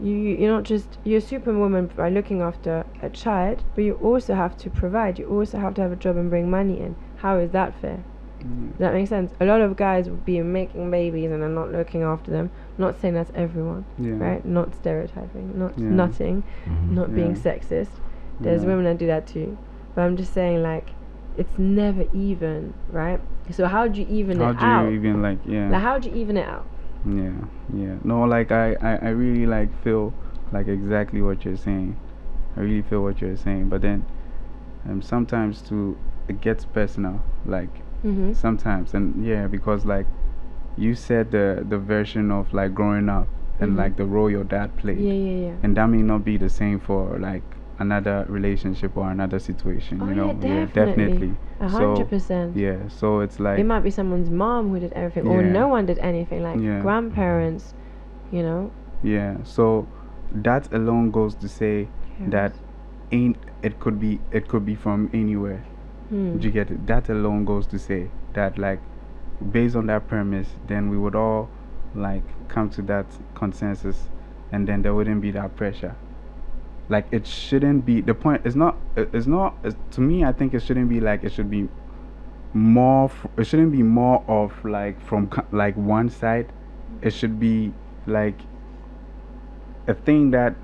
Speaker 1: you're not just, you're a superwoman by looking after a child, but you also have to provide. You also have to have a job and bring money in. How is that fair? Does that make sense? A lot of guys would be making babies and are not looking after them. Not saying that's everyone, right? Not stereotyping, not nutting, not being sexist. There's women that do that too. But I'm just saying, like, it's never even, right? So how do you even it out?
Speaker 2: How do you even like
Speaker 1: how do you even it out?
Speaker 2: Yeah. No, like I really like feel like exactly what you're saying. I really feel what you're saying, but then sometimes too it gets personal, like sometimes, and because like you said the version of like growing up and like the role your dad played, and that may not be the same for like another relationship or another situation, you know.
Speaker 1: Definitely 100%.
Speaker 2: So it's like
Speaker 1: it might be someone's mom who did everything, or no one did anything, like grandparents, you know.
Speaker 2: So that alone goes to say that it could be from anywhere. Do you get it? That alone goes to say that, like, based on that premise, then we would all like come to that consensus, and then there wouldn't be that pressure. Like, it shouldn't be, the point is not to me, I think it shouldn't be like, it should be more it shouldn't be more of like from like one side. It should be like a thing that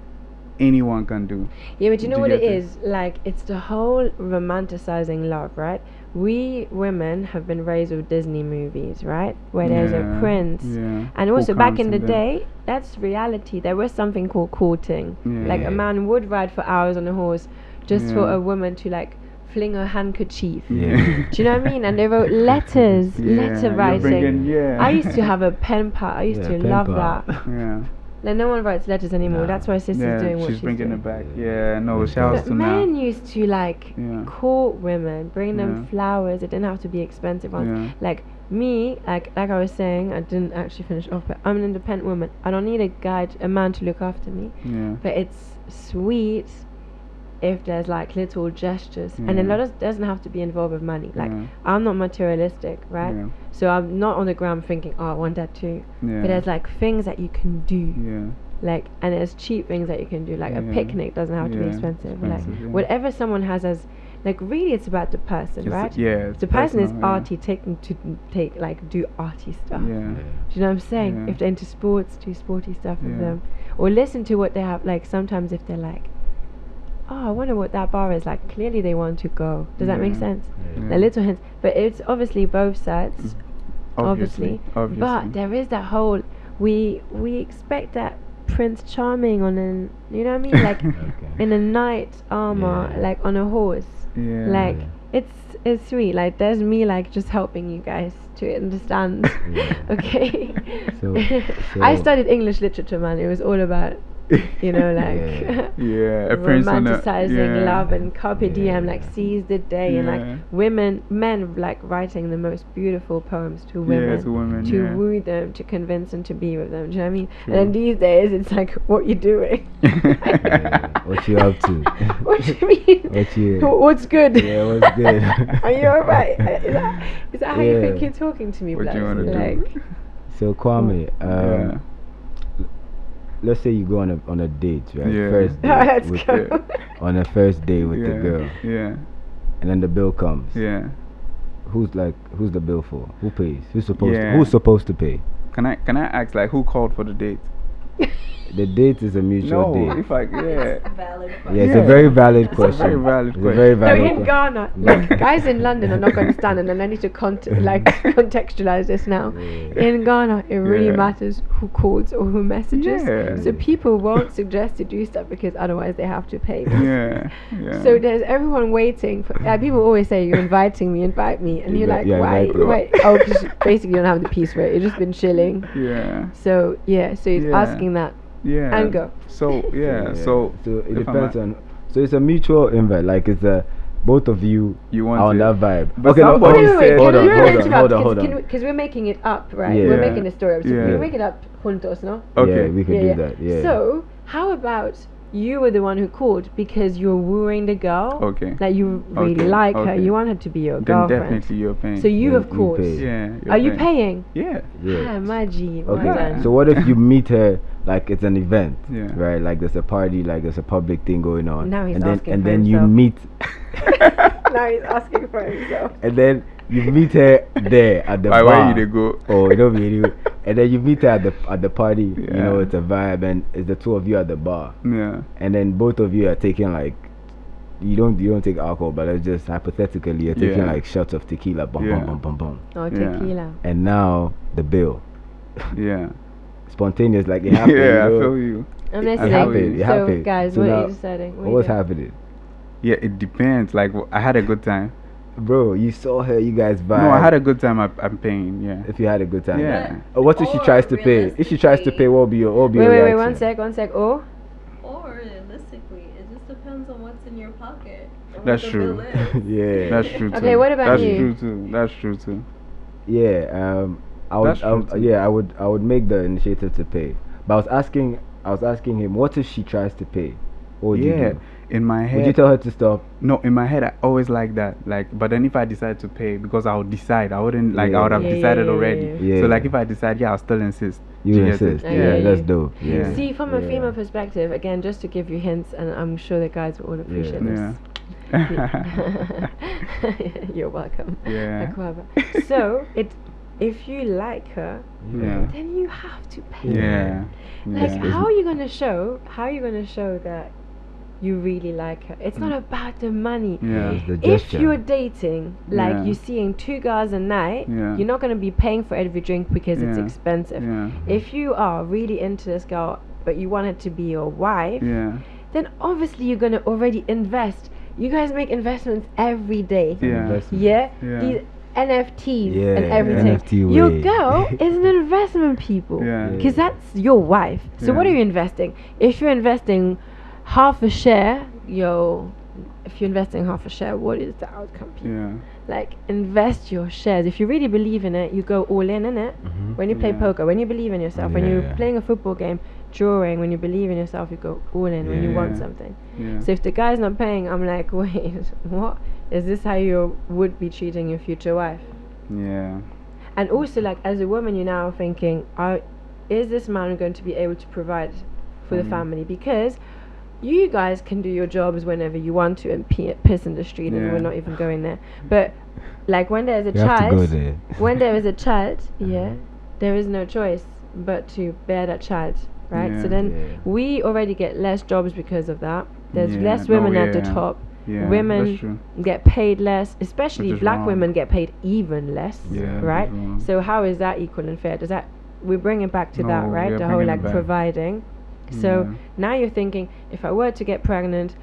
Speaker 2: anyone can do.
Speaker 1: Yeah, but you know what it is? Like, it's the whole romanticizing love, right? We women have been raised with Disney movies, right? Where there's a prince. And also back in the day, that's reality. There was something called courting. Like, a man would ride for hours on a horse just for a woman to like fling her handkerchief. Do you know what I mean? And they wrote letters, letter writing. I used to have a pen pal. I used to love that. Like, no one writes letters anymore. That's why sister's doing what she's
Speaker 2: bringing
Speaker 1: doing.
Speaker 2: It back. No, shouts to
Speaker 1: men used to like court women, bring them flowers. It didn't have to be expensive ones. Like me, like I was saying, I didn't actually finish off, but I'm an independent woman. I don't need a man to look after me. But it's sweet if there's like little gestures, and then that doesn't have to be involved with money. Like, I'm not materialistic, right? So I'm not on the ground thinking, oh, I want that too. But there's like things that you can do, like, and there's cheap things that you can do. Like a picnic doesn't have to be expensive. Like whatever someone has as, like, really it's about the person, right? The person is arty, do arty stuff. Do you know what I'm saying? If they're into sports, do sporty stuff with them, or listen to what they have. Like, sometimes if they're like, oh, I wonder what that bar is like, clearly they want to go. Does that make sense? The little hints, but it's obviously both sides, obviously. But there is that whole, we expect that Prince Charming on an, you know what I mean, like in a knight armor, like on a horse, like it's sweet. Like, there's me like just helping you guys to understand. Okay. So I studied English literature, man. It was all about, you know, like romanticizing love and carpe diem, like seize the day, and like men like writing the most beautiful poems to women, to woo them, to convince them to be with them. Do you know what I mean? And then these days it's like, what you doing?
Speaker 3: What you up to?
Speaker 1: What you mean? What's good?
Speaker 3: What's good?
Speaker 1: Are you alright? Is that how you think you're talking to me?
Speaker 2: What do you want to
Speaker 1: do?
Speaker 3: So Kwame, let's say you go on a date, right? First date
Speaker 1: let's go.
Speaker 3: On a first date with the girl. And then the bill comes. Who's the bill for? Who pays? Who's supposed to pay?
Speaker 2: Can I ask, like, who called for the date?
Speaker 3: The date is a mutual date.
Speaker 2: If I,
Speaker 4: That's a valid question.
Speaker 3: It's a very valid question.
Speaker 2: It's a very valid question.
Speaker 3: Very valid
Speaker 1: no, in Ghana, like, guys in London are not going to stand, and then I need to contextualize this now. In Ghana, it really matters who calls or who messages. So people won't suggest to do stuff because otherwise they have to pay. So there's everyone waiting for. People always say, "You're inviting me, invite me," and you're like, "Why? Wait, oh, because basically you don't have the peace rate. You've just been chilling." So he's asking that. And go.
Speaker 2: So
Speaker 3: it depends on. So it's a mutual invite. Like, it's a both of you
Speaker 2: want
Speaker 3: on
Speaker 2: it.
Speaker 3: that vibe.
Speaker 2: But
Speaker 3: okay,
Speaker 2: hold
Speaker 3: on.
Speaker 1: Because we're making it up, right? We're making a story up. So we're making it up juntos, no?
Speaker 3: Okay, we could do that. Yeah.
Speaker 1: So how about you were the one who called because you're wooing the girl?
Speaker 2: Okay.
Speaker 1: Like, you really like her. You want her to be your girlfriend.
Speaker 2: Then definitely you're paying.
Speaker 1: So you, of course. Are you paying?
Speaker 2: Yeah.
Speaker 1: My G.
Speaker 3: Okay. So what if you meet her, like, it's an event, right? Like, there's a party, like there's a public thing going on.
Speaker 1: Now he's
Speaker 3: asking
Speaker 1: for
Speaker 3: and then
Speaker 1: himself.
Speaker 3: you meet.
Speaker 1: Now he's asking for himself.
Speaker 3: And then you meet her there at the bar.
Speaker 2: Where you go?
Speaker 3: Oh, you don't mean you. And then you meet her at the party. You know, it's a vibe, and it's the two of you at the bar.
Speaker 2: Yeah.
Speaker 3: And then both of you are taking like you don't take alcohol, but it's just hypothetically you're taking
Speaker 2: Yeah.
Speaker 3: like shots of tequila, bum
Speaker 2: Yeah.
Speaker 3: bum bum bum bum,
Speaker 1: Or
Speaker 2: Yeah.
Speaker 1: tequila.
Speaker 3: and now the bill,
Speaker 2: Yeah.
Speaker 3: spontaneous, like it happened.
Speaker 2: Yeah, I
Speaker 3: you know?
Speaker 2: feel you.
Speaker 1: I'm
Speaker 2: I
Speaker 1: listening.
Speaker 3: happened, it
Speaker 1: So,
Speaker 3: happened.
Speaker 1: guys,
Speaker 3: So
Speaker 1: what are
Speaker 3: now-
Speaker 1: you deciding?
Speaker 3: What was happening,
Speaker 2: Yeah, it depends. Like I had a good time.
Speaker 3: bro? You saw her, you guys vibe.
Speaker 2: No, I had a good time. I'm paying. Yeah.
Speaker 3: If you had a good time,
Speaker 2: Yeah.
Speaker 3: What if she
Speaker 4: Or
Speaker 3: tries to pay? If she tries to pay, what will be your
Speaker 1: Wait,
Speaker 3: reaction?
Speaker 1: one sec. Oh,
Speaker 4: Or realistically, it just depends on what's in your pocket. and
Speaker 2: That's
Speaker 4: what the
Speaker 2: true.
Speaker 4: bill is.
Speaker 3: Yeah.
Speaker 2: That's true too.
Speaker 1: Okay, what about
Speaker 2: That's
Speaker 1: you?
Speaker 2: true too. That's true too.
Speaker 3: Yeah, I would,
Speaker 2: That's true too.
Speaker 3: yeah, I would make the initiative to pay. But I was asking him, what if she tries to pay? What would you
Speaker 2: Yeah.
Speaker 3: do?
Speaker 2: In my head.
Speaker 3: Would you tell her to stop?
Speaker 2: No, in my head I always like that. Like, but then if I decide to pay, because I would decide, I wouldn't like. I would have
Speaker 1: Yeah,
Speaker 2: decided
Speaker 1: yeah,
Speaker 2: already.
Speaker 3: yeah.
Speaker 2: So like, if I decide, yeah, I'll still insist.
Speaker 3: You
Speaker 2: Do get it?
Speaker 3: insist.
Speaker 1: I
Speaker 3: Yeah,
Speaker 1: hear
Speaker 3: that's
Speaker 1: you.
Speaker 3: dope. Yeah.
Speaker 1: see, from a
Speaker 3: Yeah.
Speaker 1: female perspective, again, just to give you hints, and I'm sure the guys will all appreciate
Speaker 2: Yeah.
Speaker 1: this. You're welcome.
Speaker 2: Yeah.
Speaker 1: Akwaba. So if you like her,
Speaker 2: Yeah.
Speaker 1: then you have to pay.
Speaker 2: Yeah.
Speaker 1: Like,
Speaker 2: Yeah.
Speaker 1: how are you gonna show? How are you gonna show that you really like her? It's not about the money.
Speaker 2: Yeah.
Speaker 3: It's the
Speaker 1: If
Speaker 3: gesture.
Speaker 1: you're dating, like
Speaker 2: Yeah.
Speaker 1: you're seeing 2 girls a night,
Speaker 2: Yeah.
Speaker 1: you're not gonna be paying for every drink because it's
Speaker 2: Yeah.
Speaker 1: expensive.
Speaker 2: Yeah.
Speaker 1: If you are really into this girl, but you want her to be your wife,
Speaker 2: Yeah.
Speaker 1: then obviously you're gonna already invest. You guys make investments every day.
Speaker 2: Yeah.
Speaker 3: Investment.
Speaker 1: Yeah?
Speaker 2: Yeah.
Speaker 1: These NFTs
Speaker 3: Yeah,
Speaker 1: and everything.
Speaker 3: NFT
Speaker 1: Your
Speaker 3: way.
Speaker 1: girl is an investment, people.
Speaker 2: Yeah.
Speaker 1: Because that's your wife. So what
Speaker 2: Yeah.
Speaker 1: are you investing? If you're investing half a share, if you're investing half a share, what is the outcome, people?
Speaker 2: Yeah.
Speaker 1: Like, invest your shares. If you really believe in it, you go all in it.
Speaker 3: Mhm.
Speaker 1: When you play
Speaker 2: Yeah.
Speaker 1: poker, when you believe in yourself, when you're
Speaker 3: Yeah.
Speaker 1: playing a football game, drawing, when you believe in yourself, you go all in when you want
Speaker 2: Yeah.
Speaker 1: something.
Speaker 2: Yeah.
Speaker 1: So if the guy's not paying, I'm like, wait, what? Is this how you would be treating your future wife?
Speaker 2: Yeah.
Speaker 1: And also, like, as a woman, you're now thinking, is this man going to be able to provide for the family? Because you guys can do your jobs whenever you want to and piss in the street, and
Speaker 2: Yeah.
Speaker 1: we're not even going there. But, like, when there's a
Speaker 3: You have to go
Speaker 1: child,
Speaker 3: there.
Speaker 1: when there is a child, yeah, there is no choice but to bear that child, right? So
Speaker 2: Yeah.
Speaker 1: then
Speaker 3: Yeah.
Speaker 1: we already get less jobs because of that. There's
Speaker 2: Yeah.
Speaker 1: less
Speaker 2: No,
Speaker 1: women at the
Speaker 2: yeah.
Speaker 1: top.
Speaker 2: Yeah.
Speaker 1: Women
Speaker 2: That's true.
Speaker 1: get paid less, especially
Speaker 2: Which is
Speaker 1: black
Speaker 2: wrong.
Speaker 1: women get paid even less,
Speaker 2: Yeah.
Speaker 1: right?
Speaker 2: that's wrong.
Speaker 1: So how is that equal and fair? Does that we bring it back to that,
Speaker 2: No,
Speaker 1: right?
Speaker 2: we are
Speaker 1: The whole
Speaker 2: bringing
Speaker 1: like
Speaker 2: it back.
Speaker 1: providing. So
Speaker 2: Yeah.
Speaker 1: now you're thinking, if I were to get pregnant,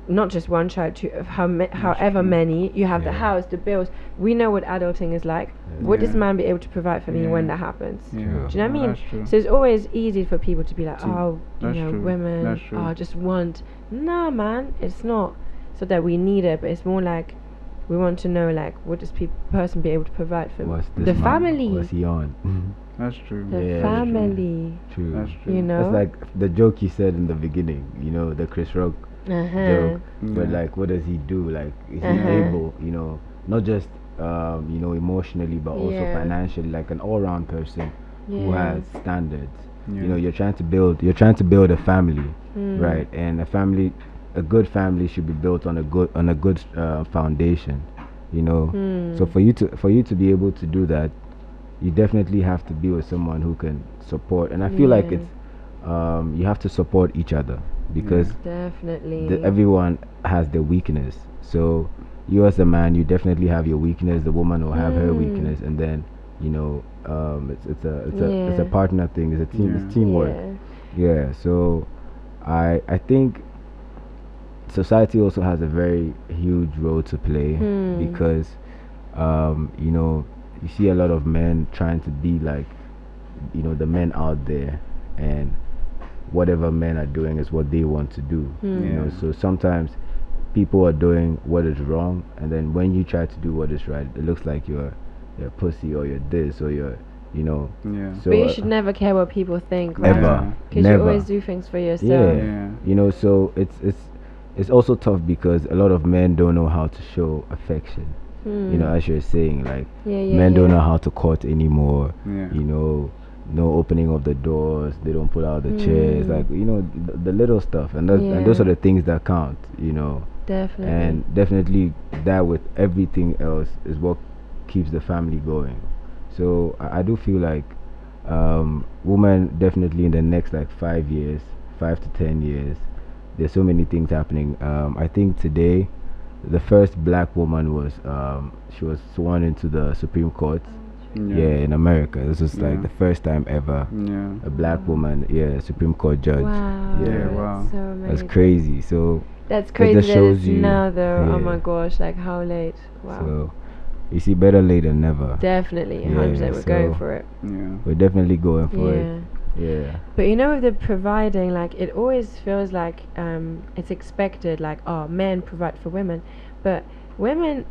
Speaker 1: not just one child, however
Speaker 2: true.
Speaker 1: many, you have the
Speaker 3: Yeah.
Speaker 1: house, the bills. We know what adulting is like. Would this
Speaker 2: Yeah.
Speaker 1: man be able to provide for me when
Speaker 2: Yeah.
Speaker 1: that happens?
Speaker 2: Yeah.
Speaker 1: Do you know what I
Speaker 2: No,
Speaker 1: mean?
Speaker 2: that's true.
Speaker 1: So it's always easy for people to be like, oh,
Speaker 2: That's true.
Speaker 1: women,
Speaker 2: That's true.
Speaker 1: oh, just want. Nah, man, it's not. So that we need it, but it's more like we want to know, like, what does person be able to provide for
Speaker 3: What's
Speaker 1: the
Speaker 3: this man?
Speaker 1: family,
Speaker 3: What's he on?
Speaker 2: That's true.
Speaker 1: the
Speaker 3: Yeah, that's true.
Speaker 1: family.
Speaker 3: True.
Speaker 2: That's true.
Speaker 1: You know.
Speaker 3: That's like the joke you said in the beginning, the Chris Rock
Speaker 1: Uh-huh.
Speaker 3: joke. But
Speaker 2: Yeah.
Speaker 3: like, what does he do? Like, is
Speaker 1: Uh-huh.
Speaker 3: he able, not just, emotionally, but also
Speaker 1: Yeah.
Speaker 3: financially, like an all-round person who
Speaker 1: Yeah.
Speaker 3: has standards.
Speaker 2: Yeah.
Speaker 3: You're trying to build a family,
Speaker 1: Mm.
Speaker 3: right? And a good family should be built on a good foundation,
Speaker 1: Mm.
Speaker 3: So for you to be able to do that, you definitely have to be with someone who can support. And I feel like
Speaker 1: Yeah.
Speaker 3: it's you have to support each other, because
Speaker 1: Definitely.
Speaker 3: everyone has their weakness. So you as a man, you definitely have your weakness. The woman will have her
Speaker 1: Mm.
Speaker 3: weakness, and then it's a
Speaker 1: Yeah.
Speaker 3: partner thing. It's a team.
Speaker 2: Yeah.
Speaker 3: It's teamwork. Yeah. So I think society also has a very huge role to play, because you see a lot of men trying to be like the men out there, and whatever men are doing is what they want to do.
Speaker 2: Yeah.
Speaker 3: So sometimes people are doing what is wrong, and then when you try to do what is right, it looks like you're a pussy, or you're this, or you're
Speaker 2: Yeah.
Speaker 3: so
Speaker 1: But you should never care what people think, right?
Speaker 3: ever
Speaker 1: Because you
Speaker 3: never
Speaker 1: always do things for yourself.
Speaker 3: Yeah.
Speaker 2: Yeah.
Speaker 3: So it's also tough, because a lot of men don't know how to show affection. As you're saying, like, men don't know how to court anymore.
Speaker 2: Yeah.
Speaker 3: No opening of the doors, they don't pull out the chairs, like the little stuff, and those are the things that count.
Speaker 1: Definitely.
Speaker 3: And definitely that, with everything else, is what keeps the family going. So I do feel like women definitely in the next like 5 to 10 years, there's so many things happening. I think today, the first black woman was she was sworn into the Supreme Court. Yeah, in America. This was like the first time ever a black woman, Supreme Court judge.
Speaker 1: Wow.
Speaker 3: Yeah,
Speaker 2: wow.
Speaker 1: So amazing.
Speaker 3: That's crazy. So
Speaker 1: that's crazy.
Speaker 3: That shows you
Speaker 1: now though. Oh my gosh, like how late? Wow.
Speaker 3: So you see, better late than never.
Speaker 1: Definitely, 100%. We're going for it.
Speaker 3: Yeah, we're definitely going for it. Yeah.
Speaker 1: But you know, with the providing, like it always feels like it's expected, like men provide for women, but women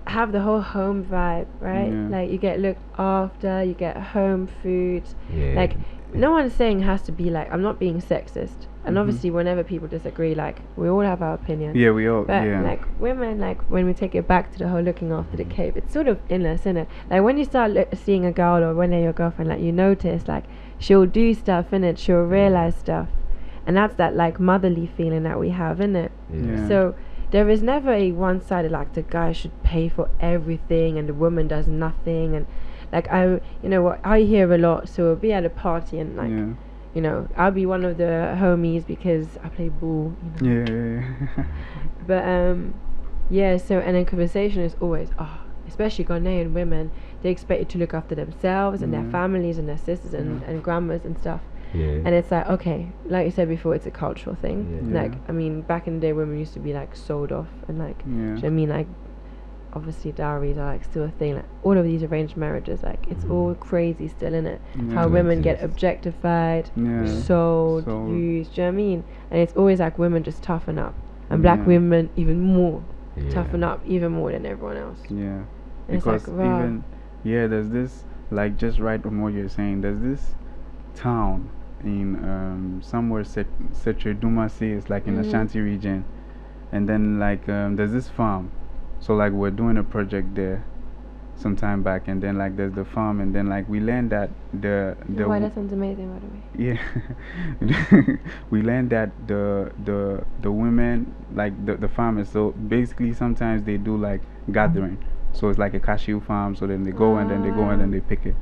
Speaker 1: have the whole home vibe, right? Like you get looked after, you get home food. Like no one's saying it has to be like, I'm not being sexist, and obviously whenever people disagree, like we all have our opinion.
Speaker 2: Yeah, we all.
Speaker 1: But like women, like when we take it back to the whole looking after the cave, it's sort of in us, isn't it? Like when you start seeing a girl or when they're your girlfriend, like you notice like she'll do stuff in it, she'll realize stuff, and that's that like motherly feeling that we have, isn't it? So there is never a one-sided like the guy should pay for everything and the woman does nothing. And like I hear a lot, so we'll be at a party and like you know, I'll be one of the homies because I play ball, you know. But so and then conversation is always especially Ghanaian women, they expect you to look after themselves and their families and their sisters and grandmas and stuff. And it's like, okay, like you said before, it's a cultural thing. Like, I mean, back in the day, women used to be like sold off and like, do you know what I mean? Like, obviously dowries are like still a thing. Like, all of these arranged marriages, like, it's all crazy still, innit? How women get objectified, sold, used, do you know what I mean? And it's always like women just toughen up. And black women even more, toughen up even more than everyone else.
Speaker 2: Yeah.
Speaker 1: And
Speaker 2: because
Speaker 1: it's like,
Speaker 2: even, there's this, like, just right on what you're saying, there's this town in somewhere Setredumasi, it's like in Ashanti region, and then like there's this farm, so like we're doing a project there some time back, and then like there's the farm, and then like we learned that the
Speaker 1: that sounds amazing, by the way.
Speaker 2: We learned that the women, like the farmers, so basically sometimes they do like gathering, so it's like a cashew farm, so then they go and then they go and then they pick it.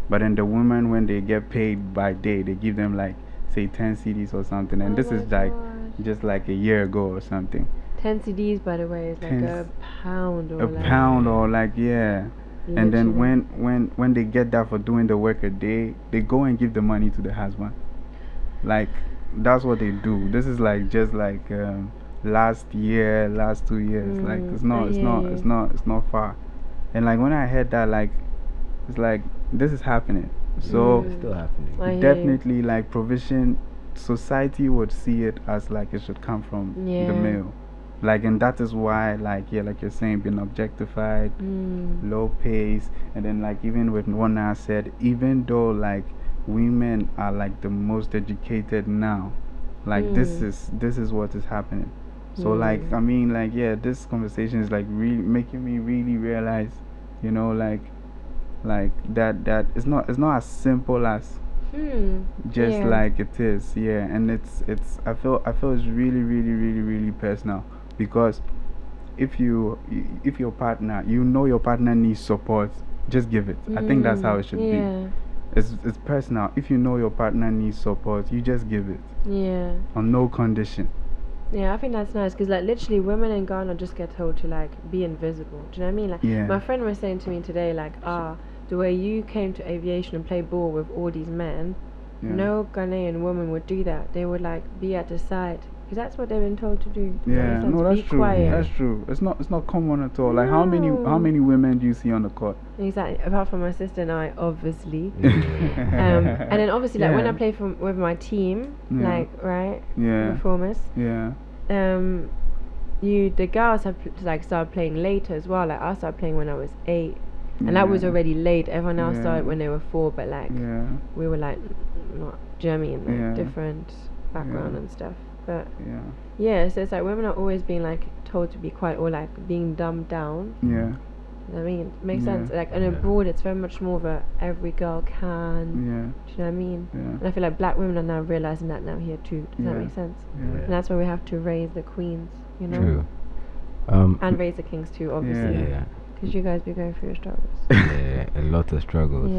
Speaker 2: But then the women, when they get paid by day, they give them like, say, 10 CDs or something. And this is like just like a year ago or something.
Speaker 1: 10 CDs, by the way, is like a pound or like...
Speaker 2: pound or like, Literally. And then when they get that for doing the work a day, they go and give the money to the husband. Like, that's what they do. This is like just like last 2 years. Like, it's not far. And like when I heard that, like, it's like, this is happening. So
Speaker 3: it's still happening.
Speaker 2: Definitely, like provision, society would see it as like it should come from the male. Like, and that is why, like, like you're saying, being objectified, low pace, and then like even with what I said, even though like women are like the most educated now, like this is what is happening. So like, I mean, like, this conversation is like really making me really realize, you know, like that it's not as simple as just like it is. And it's I feel it's really personal, because if your partner, your partner needs support, just give it. I think that's how it should be. It's personal. If you know your partner needs support, you just give it. On no condition.
Speaker 1: I think that's nice, because like literally women in Ghana just get told to like be invisible. Do you know what I mean? Like my friend was saying to me today, like the way you came to aviation and play ball with all these men, no Ghanaian woman would do that. They would like be at the side, because that's what they've been told to do.
Speaker 2: No, that's true.
Speaker 1: Quiet.
Speaker 2: That's true. It's not common at all. Like how many women do you see on the court?
Speaker 1: Exactly. Apart from my sister and I, obviously. And then obviously like when I play with my team, like performers. The girls have like started playing later as well. Like I started playing when I was 8. And that was already late. Everyone else started when they were 4, but like we were like not, do you know what I mean? Like different background and stuff. But so it's like women are always being like told to be quiet or like being dumbed down. You know what I mean? It makes sense. Like and abroad it's very much more of a every girl can. Do you know what I mean? And I feel like black women are now realizing that now here too. Does that make sense? And that's why we have to raise the queens, you know?
Speaker 3: True.
Speaker 1: And raise the kings too, obviously. Because you guys be going through your struggles.
Speaker 3: A lot of struggles.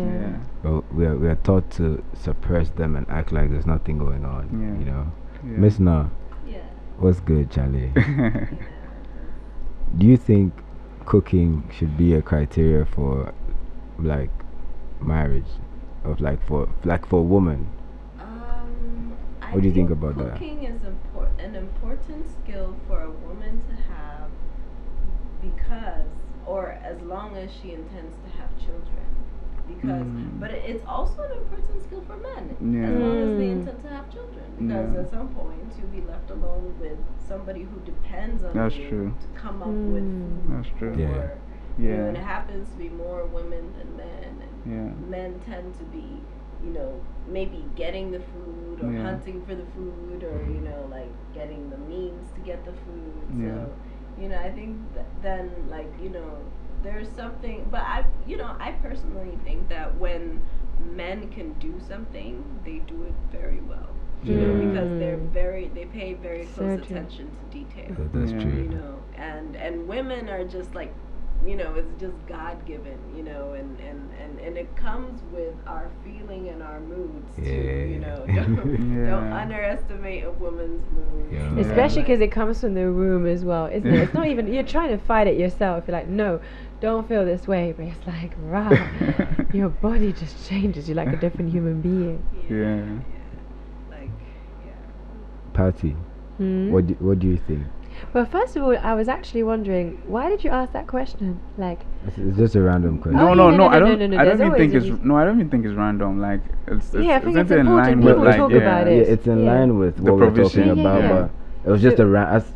Speaker 3: But we are taught to suppress them and act like there's nothing going on. You know, Miss Na.
Speaker 4: Yes.
Speaker 3: What's good, Charlie? Do you think cooking should be a criteria for like marriage, of like for a woman?
Speaker 4: I
Speaker 3: What do you think about that?
Speaker 4: Cooking is an important skill for a woman to have because, or as long as she intends to have children. Because, but it's also an important skill for men as long as they intend to have children. Because at some point you'll be left alone with somebody who depends on you to come up with food.
Speaker 2: That's true.
Speaker 4: You know, and it happens to be more women than men. And men tend to be, you know, maybe getting the food or hunting for the food or, you know, like getting the means to get the food. So, you know, I think then, like, you know, there's something, but I personally think that when men can do something, they do it very well. You know, because they pay very close attention to detail.
Speaker 3: That's true.
Speaker 4: You know, and women are just like, you know, it's just God given, you know, and it comes with our feeling and our moods too, you know. Don't underestimate a woman's mood.
Speaker 1: Especially because it comes from the room as well, isn't it? It's not even, you're trying to fight it yourself. You're like, no, don't feel this way. But it's like, wow, your body just changes. You're like a different human being.
Speaker 3: Patty, what do you think?
Speaker 1: Well, first of all, I was actually wondering, why did you ask that question? Like,
Speaker 3: it's just a random question.
Speaker 2: I don't even think it's random. Like, it's
Speaker 1: I think it's
Speaker 2: in line
Speaker 1: important.
Speaker 2: with
Speaker 1: People
Speaker 2: like
Speaker 1: talk about it.
Speaker 3: It's in line with
Speaker 2: the
Speaker 3: what we're
Speaker 2: provision.
Speaker 3: talking about. But it was just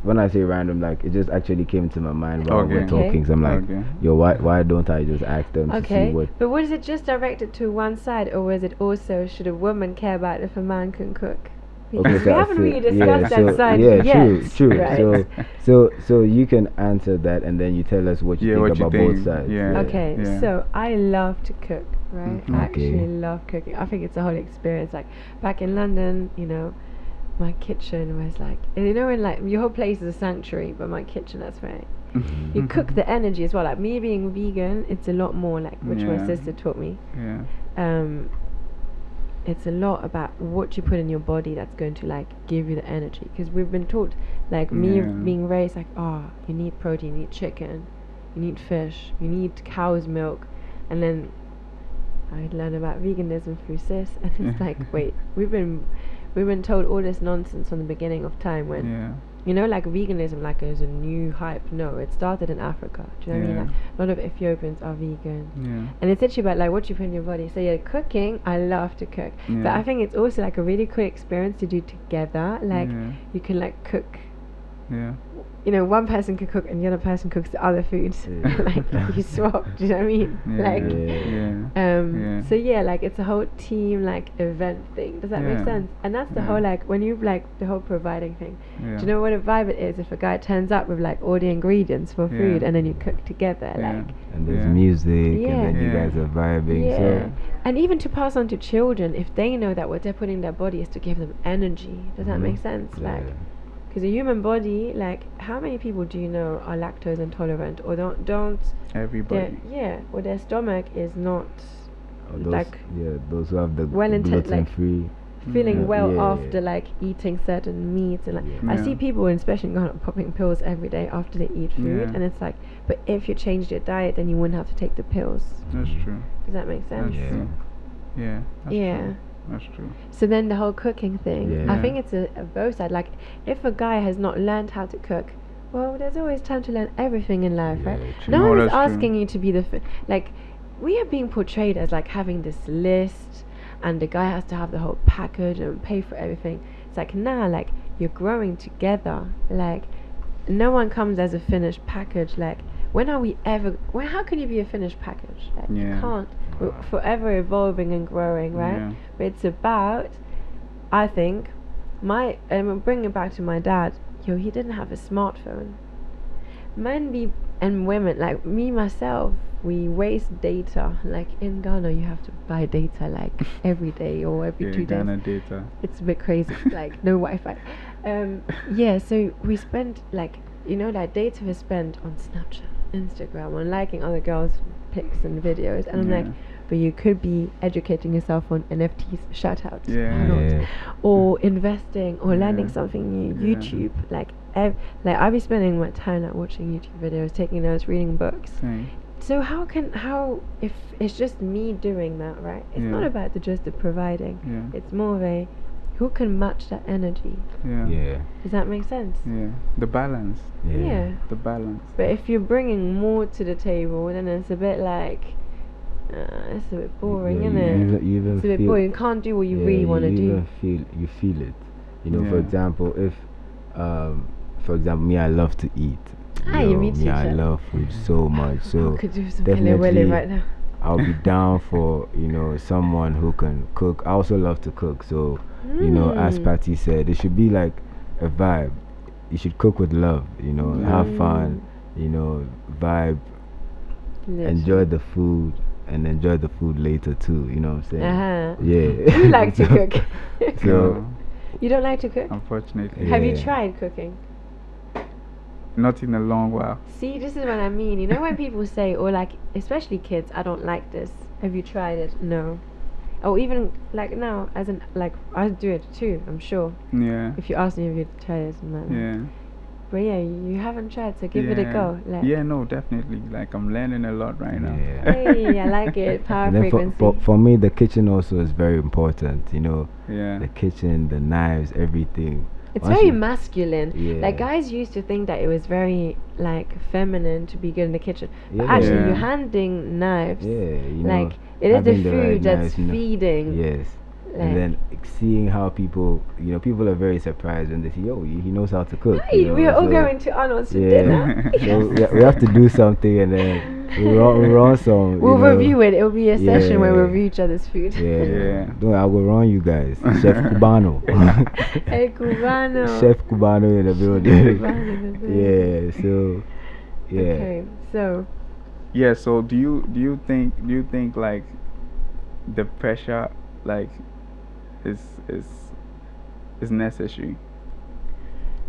Speaker 3: when I say random, like it just actually came to my mind while we're talking. So I'm like, yo, why don't I just ask them to see what?
Speaker 1: But was it just directed to one side, or was it also, should a woman care about if a man can cook? Because we haven't really discussed that side yet.
Speaker 3: True.
Speaker 1: Right.
Speaker 3: So you can answer that, and then you tell us what you think about both sides.
Speaker 1: So I love to cook, right? I actually love cooking. I think it's a whole experience. Like back in London, you know, my kitchen was like, you know, when like your whole place is a sanctuary, but my kitchen, that's right. You cook the energy as well. Like me being vegan, it's a lot more like, which my sister taught me. It's a lot about what you put in your body that's going to like give you the energy, because we've been taught, like me being raised like, you need protein, you need chicken, you need fish, you need cow's milk, and then I learned about veganism through sis, and it's like, wait, we've been told all this nonsense from the beginning of time when you know, like veganism like is a new hype. No, it started in Africa. Do you know what I mean? Like a lot of Ethiopians are vegan, and it's actually about like what you put in your body. So cooking, I love to cook, but I think it's also like a really cool experience to do together. Like you can like cook. You know, one person can cook and the other person cooks the other foods. Like you swap. Do you know what I mean? So like it's a whole team like event thing. Does that make sense? And that's the whole like when you like the whole providing thing. Do you know what a vibe it is if a guy turns up with like all the ingredients for food and then you cook together like.
Speaker 3: And there's music and then you guys are vibing. So.
Speaker 1: And even to pass on to children, if they know that what they're putting in their body is to give them energy. Does that make sense? Like. Because a human body, like, how many people do you know are lactose intolerant or don't?
Speaker 2: Everybody.
Speaker 1: Or their stomach is not
Speaker 3: those who have the gluten-free.
Speaker 1: Feeling after like eating certain meats, and like I see people, especially in Ghana, popping pills every day after they eat food, and it's like, but if you changed your diet, then you wouldn't have to take the pills.
Speaker 2: That's true.
Speaker 1: Does that make sense?
Speaker 2: That's true. True. That's true.
Speaker 1: So then the whole cooking thing, I think it's a both side. Like if a guy has not learned how to cook, well, there's always time to learn everything in life, right? No one is asking you to be like, we are being portrayed as like having this list, and the guy has to have the whole package and pay for everything. It's like, nah, like you're growing together. Like no one comes as a finished package. Like how can you be a finished package? Like you can't. We're forever evolving and growing, right? But it's about, I think, and bringing it back to my dad, he didn't have a smartphone. Men and women, like me myself, we waste data. Like in Ghana, you have to buy data like every day or every 2 days.
Speaker 2: Ghana data.
Speaker 1: It's a bit crazy, like no Wi-Fi. So we spend like, like data is spent on Snapchat, Instagram, on liking other girls' pics and videos, and I'm like, but you could be educating yourself on NFTs, shout out,
Speaker 2: Yeah.
Speaker 1: or investing or learning
Speaker 2: Yeah.
Speaker 1: something new,
Speaker 2: Yeah.
Speaker 1: YouTube, like I'll be spending my time like watching YouTube videos, taking notes, reading books.
Speaker 2: Same.
Speaker 1: So how if it's just me doing that, right? It's
Speaker 2: Yeah.
Speaker 1: not about the providing.
Speaker 2: Yeah.
Speaker 1: It's more of a who can match that energy.
Speaker 2: Yeah.
Speaker 3: Yeah.
Speaker 1: Does that make sense?
Speaker 2: Yeah. The balance.
Speaker 3: Yeah.
Speaker 2: The balance.
Speaker 1: But if you're bringing more to the table, then it's a bit like it's a bit boring,
Speaker 3: Yeah,
Speaker 1: isn't it?
Speaker 3: you even
Speaker 1: It's a bit
Speaker 3: feel,
Speaker 1: boring. You can't do what you
Speaker 3: yeah,
Speaker 1: really want to
Speaker 3: you
Speaker 1: do.
Speaker 3: even feel it. You know, for
Speaker 2: Yeah.
Speaker 3: example, if for example, me, I love to eat.
Speaker 1: Me too,
Speaker 3: Me, I
Speaker 1: Charlie.
Speaker 3: love food so much.
Speaker 1: I
Speaker 3: So
Speaker 1: could do some Pele Wele
Speaker 3: definitely,
Speaker 1: right now.
Speaker 3: I'll be down for someone who can cook. I also love to cook. So as Patty said, it should be like a vibe. You should cook with love. Have fun. Vibe. Enjoy the food and enjoy the food later too. You know what I'm saying? Yeah.
Speaker 1: You like to cook.
Speaker 3: So
Speaker 2: No,
Speaker 1: You don't like to cook?
Speaker 2: unfortunately,
Speaker 1: Have you
Speaker 3: Yeah.
Speaker 1: tried cooking?
Speaker 2: not in a long while.
Speaker 1: See, this is what I mean. You know when people say, or like, especially kids, I don't like this. Have you tried it? No. Or even like now, as in like I do it too. I'm sure.
Speaker 2: Yeah.
Speaker 1: If you ask me if you tried it, I'm like,
Speaker 2: Yeah.
Speaker 1: but yeah, you haven't tried, so give it a go. Like,
Speaker 2: Yeah, no, definitely. Like I'm learning a lot right now.
Speaker 3: Yeah.
Speaker 1: hey, I like it. Power
Speaker 3: and then
Speaker 1: frequency.
Speaker 3: for me, the kitchen also is very important.
Speaker 2: Yeah.
Speaker 3: The kitchen, the knives, everything.
Speaker 1: It's
Speaker 3: Once
Speaker 1: very
Speaker 3: you-
Speaker 1: masculine.
Speaker 3: Yeah.
Speaker 1: Like guys used to think that it was very like feminine to be good in the kitchen. But
Speaker 3: Yeah.
Speaker 1: actually,
Speaker 2: Yeah.
Speaker 1: you're handing knives.
Speaker 3: Yeah,
Speaker 1: Like it is the
Speaker 3: having the
Speaker 1: food
Speaker 3: right
Speaker 1: that's
Speaker 3: knives,
Speaker 1: feeding.
Speaker 3: Yes.
Speaker 1: Like,
Speaker 3: And then seeing how people are very surprised when they see, he knows how to cook.
Speaker 1: hey, we are all going to Arnold's for dinner.
Speaker 3: So we have to do something, and then we run some.
Speaker 1: We'll review it. It'll be a session where we
Speaker 3: Yeah.
Speaker 1: review each other's food.
Speaker 3: Yeah.
Speaker 2: Yeah.
Speaker 3: Don't I will run you guys. Chef Cubano.
Speaker 1: Hey, Cubano.
Speaker 3: Chef Cubano in the building.
Speaker 1: Cubano in the building.
Speaker 3: Yeah. So. Yeah.
Speaker 1: Okay, so
Speaker 2: Yeah. So do you think like the pressure like is necessary?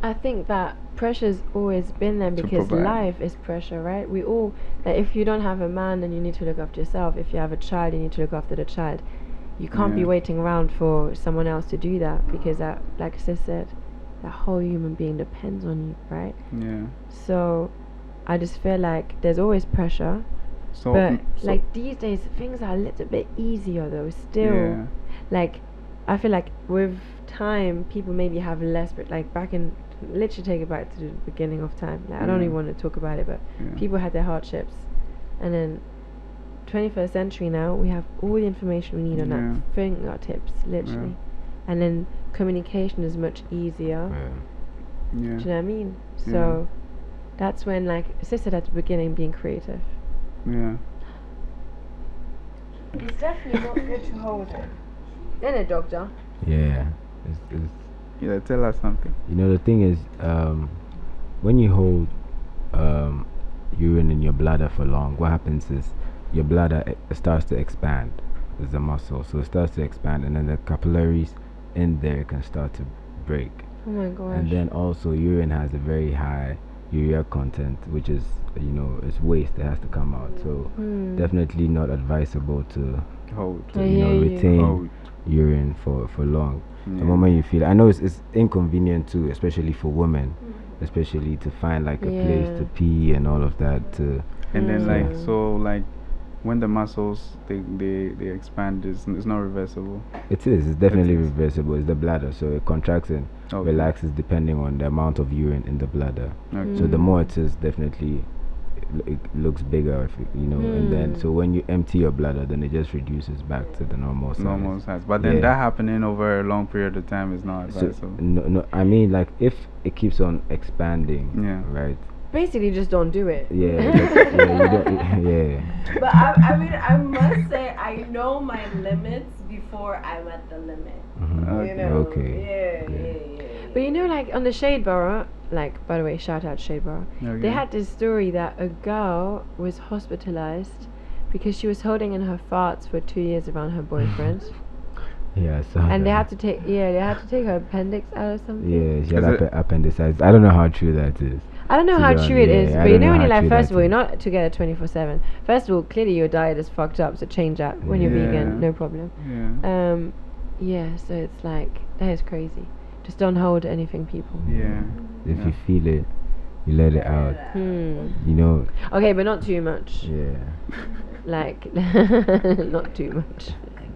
Speaker 1: I think that pressure's always been there
Speaker 2: To
Speaker 1: because
Speaker 2: provide.
Speaker 1: life is pressure, right? We all, like, if you don't have a man, then you need to look after yourself. If you have a child, you need to look after the child. You can't be
Speaker 2: Yeah.
Speaker 1: waiting around for someone else to do that because that, like Sis said, that whole human being depends on you, right?
Speaker 2: Yeah.
Speaker 1: So I just feel like there's always pressure,
Speaker 2: So
Speaker 1: but
Speaker 2: so-
Speaker 1: like these days things are a little bit easier though. Still,
Speaker 2: Yeah.
Speaker 1: like I feel like with time people maybe have less, but like back in, literally take it back to the beginning of time. Like I don't
Speaker 2: Yeah.
Speaker 1: even want to talk about it, but
Speaker 2: Yeah.
Speaker 1: people had their hardships, and then 21st century now we have all the information we need on
Speaker 2: Yeah.
Speaker 1: our fingertips, literally, and then communication is much easier.
Speaker 3: Yeah.
Speaker 1: Do
Speaker 2: Yeah.
Speaker 1: you know what I mean? So that's when, like Sis said at the beginning, being creative.
Speaker 2: Yeah.
Speaker 1: It's definitely not good to hold it. Then a doctor.
Speaker 3: Yeah. It's
Speaker 2: Yeah. Tell us something.
Speaker 3: the thing is, when you hold urine in your bladder for long, what happens is your bladder starts to expand. It's a muscle, so it starts to expand, and then the capillaries in there can start to break.
Speaker 1: Oh my gosh.
Speaker 3: And then also urine has a very high urea content, which is it's waste that has to come out. So definitely not advisable to
Speaker 2: Hold.
Speaker 1: I hear you.
Speaker 3: retain
Speaker 2: Hold.
Speaker 3: urine for long.
Speaker 2: Yeah.
Speaker 3: The moment you feel, I know it's inconvenient too, especially for women, especially to find like a place
Speaker 1: Yeah.
Speaker 3: to pee and all of that.
Speaker 2: And then like
Speaker 1: Mm.
Speaker 2: so like when the muscles they expand, it's not reversible.
Speaker 3: It's definitely
Speaker 2: It is.
Speaker 3: reversible. It's the bladder, so it contracts and
Speaker 2: Okay.
Speaker 3: relaxes depending on the amount of urine in the bladder.
Speaker 2: Okay.
Speaker 3: So the more it is, definitely it looks bigger, if and then so when you empty your bladder, then it just reduces back to the normal size.
Speaker 2: Normal size. But then
Speaker 3: Yeah.
Speaker 2: that happening over a long period of time is not
Speaker 3: So
Speaker 2: advisable.
Speaker 3: no, I mean, like if it keeps on expanding,
Speaker 2: Yeah.
Speaker 3: right?
Speaker 1: Basically, just don't do it.
Speaker 3: Yeah, you don't, yeah.
Speaker 4: But I mean, I must say, I know my limits before I'm at the limit.
Speaker 3: Mhm.
Speaker 4: You know?
Speaker 3: Okay.
Speaker 4: Yeah.
Speaker 1: But you know, like on the Shade Borough, like by the way, shout out Shade Borough.
Speaker 2: Okay.
Speaker 1: They had this story that a girl was hospitalized because she was holding in her farts for 2 years around her boyfriend,
Speaker 3: Yeah, so
Speaker 1: and they had to take her appendix out or something.
Speaker 3: yeah, she had
Speaker 2: Is it-
Speaker 3: appendicitis. I don't know how true that is.
Speaker 1: I don't know
Speaker 3: To
Speaker 1: how
Speaker 3: be
Speaker 1: true it
Speaker 3: honest,
Speaker 1: is,
Speaker 3: yeah, I
Speaker 1: but you
Speaker 3: don't
Speaker 1: know
Speaker 3: know
Speaker 1: when
Speaker 3: how
Speaker 1: you're like,
Speaker 3: true
Speaker 1: first
Speaker 3: that
Speaker 1: of all, you're
Speaker 3: is.
Speaker 1: not together 24/7. First of all, clearly your diet is fucked up, so change that when you're
Speaker 2: Yeah.
Speaker 1: vegan, no problem.
Speaker 2: Yeah.
Speaker 1: Yeah, so it's like that is crazy. Just don't hold anything, people.
Speaker 2: Yeah.
Speaker 3: If
Speaker 2: Yeah.
Speaker 3: you feel it, you let it out.
Speaker 1: Hmm.
Speaker 3: You know.
Speaker 1: Okay, but not too much.
Speaker 3: Yeah.
Speaker 1: Like, not too much.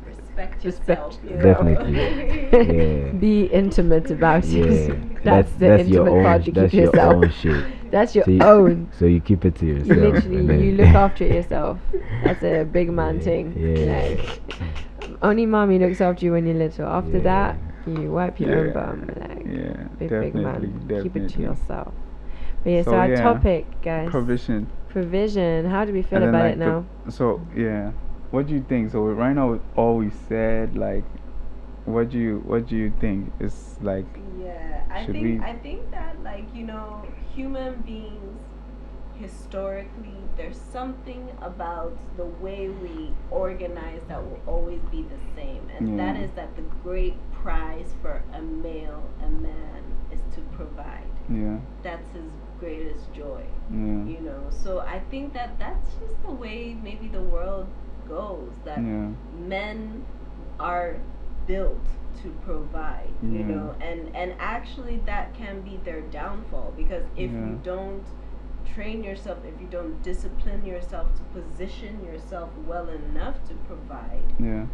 Speaker 4: Respect
Speaker 1: Respect
Speaker 4: yourself. You know?
Speaker 3: Definitely. Yeah.
Speaker 1: Be intimate about
Speaker 3: Yeah.
Speaker 1: it. That's the
Speaker 3: that's your
Speaker 1: intimate
Speaker 3: own.
Speaker 1: part you
Speaker 3: That's
Speaker 1: keep
Speaker 3: your
Speaker 1: yourself.
Speaker 3: own shit.
Speaker 1: That's your
Speaker 3: So you,
Speaker 1: own.
Speaker 3: So you keep it to
Speaker 1: You
Speaker 3: yourself.
Speaker 1: literally,
Speaker 3: and then-
Speaker 1: you look after it yourself. That's a big man
Speaker 3: Yeah,
Speaker 1: thing.
Speaker 3: yeah.
Speaker 1: Like, only mommy looks after you when you're little. After
Speaker 3: Yeah.
Speaker 1: that, you wipe your own
Speaker 2: Yeah.
Speaker 1: bum. Like,
Speaker 2: Yeah.
Speaker 1: big
Speaker 2: Definitely.
Speaker 1: man. Keep it to
Speaker 2: Definitely.
Speaker 1: yourself. But yeah, so
Speaker 2: So,
Speaker 1: our
Speaker 2: yeah,
Speaker 1: topic, guys.
Speaker 2: Provision.
Speaker 1: Provision. How do we feel
Speaker 2: And then,
Speaker 1: about
Speaker 2: like,
Speaker 1: it now?
Speaker 2: So yeah, what do you think? So right now, with all we said, like, what do you think? It's like,
Speaker 4: Yeah,
Speaker 2: Should we-
Speaker 4: I think that, like, you know, human beings historically, there's something about the way we organize that will always be the same, and that
Speaker 2: Yeah.
Speaker 4: is that the great prize for a man is to provide.
Speaker 2: yeah,
Speaker 4: That's his greatest joy,
Speaker 2: yeah,
Speaker 4: you know. So I think that that's just the way maybe the world goes. That
Speaker 2: yeah,
Speaker 4: men are built to provide, you
Speaker 2: Yeah.
Speaker 4: know, and actually that can be their downfall, because if
Speaker 2: Yeah.
Speaker 4: you don't train yourself, if you don't discipline yourself to position yourself well enough to provide,
Speaker 2: yeah,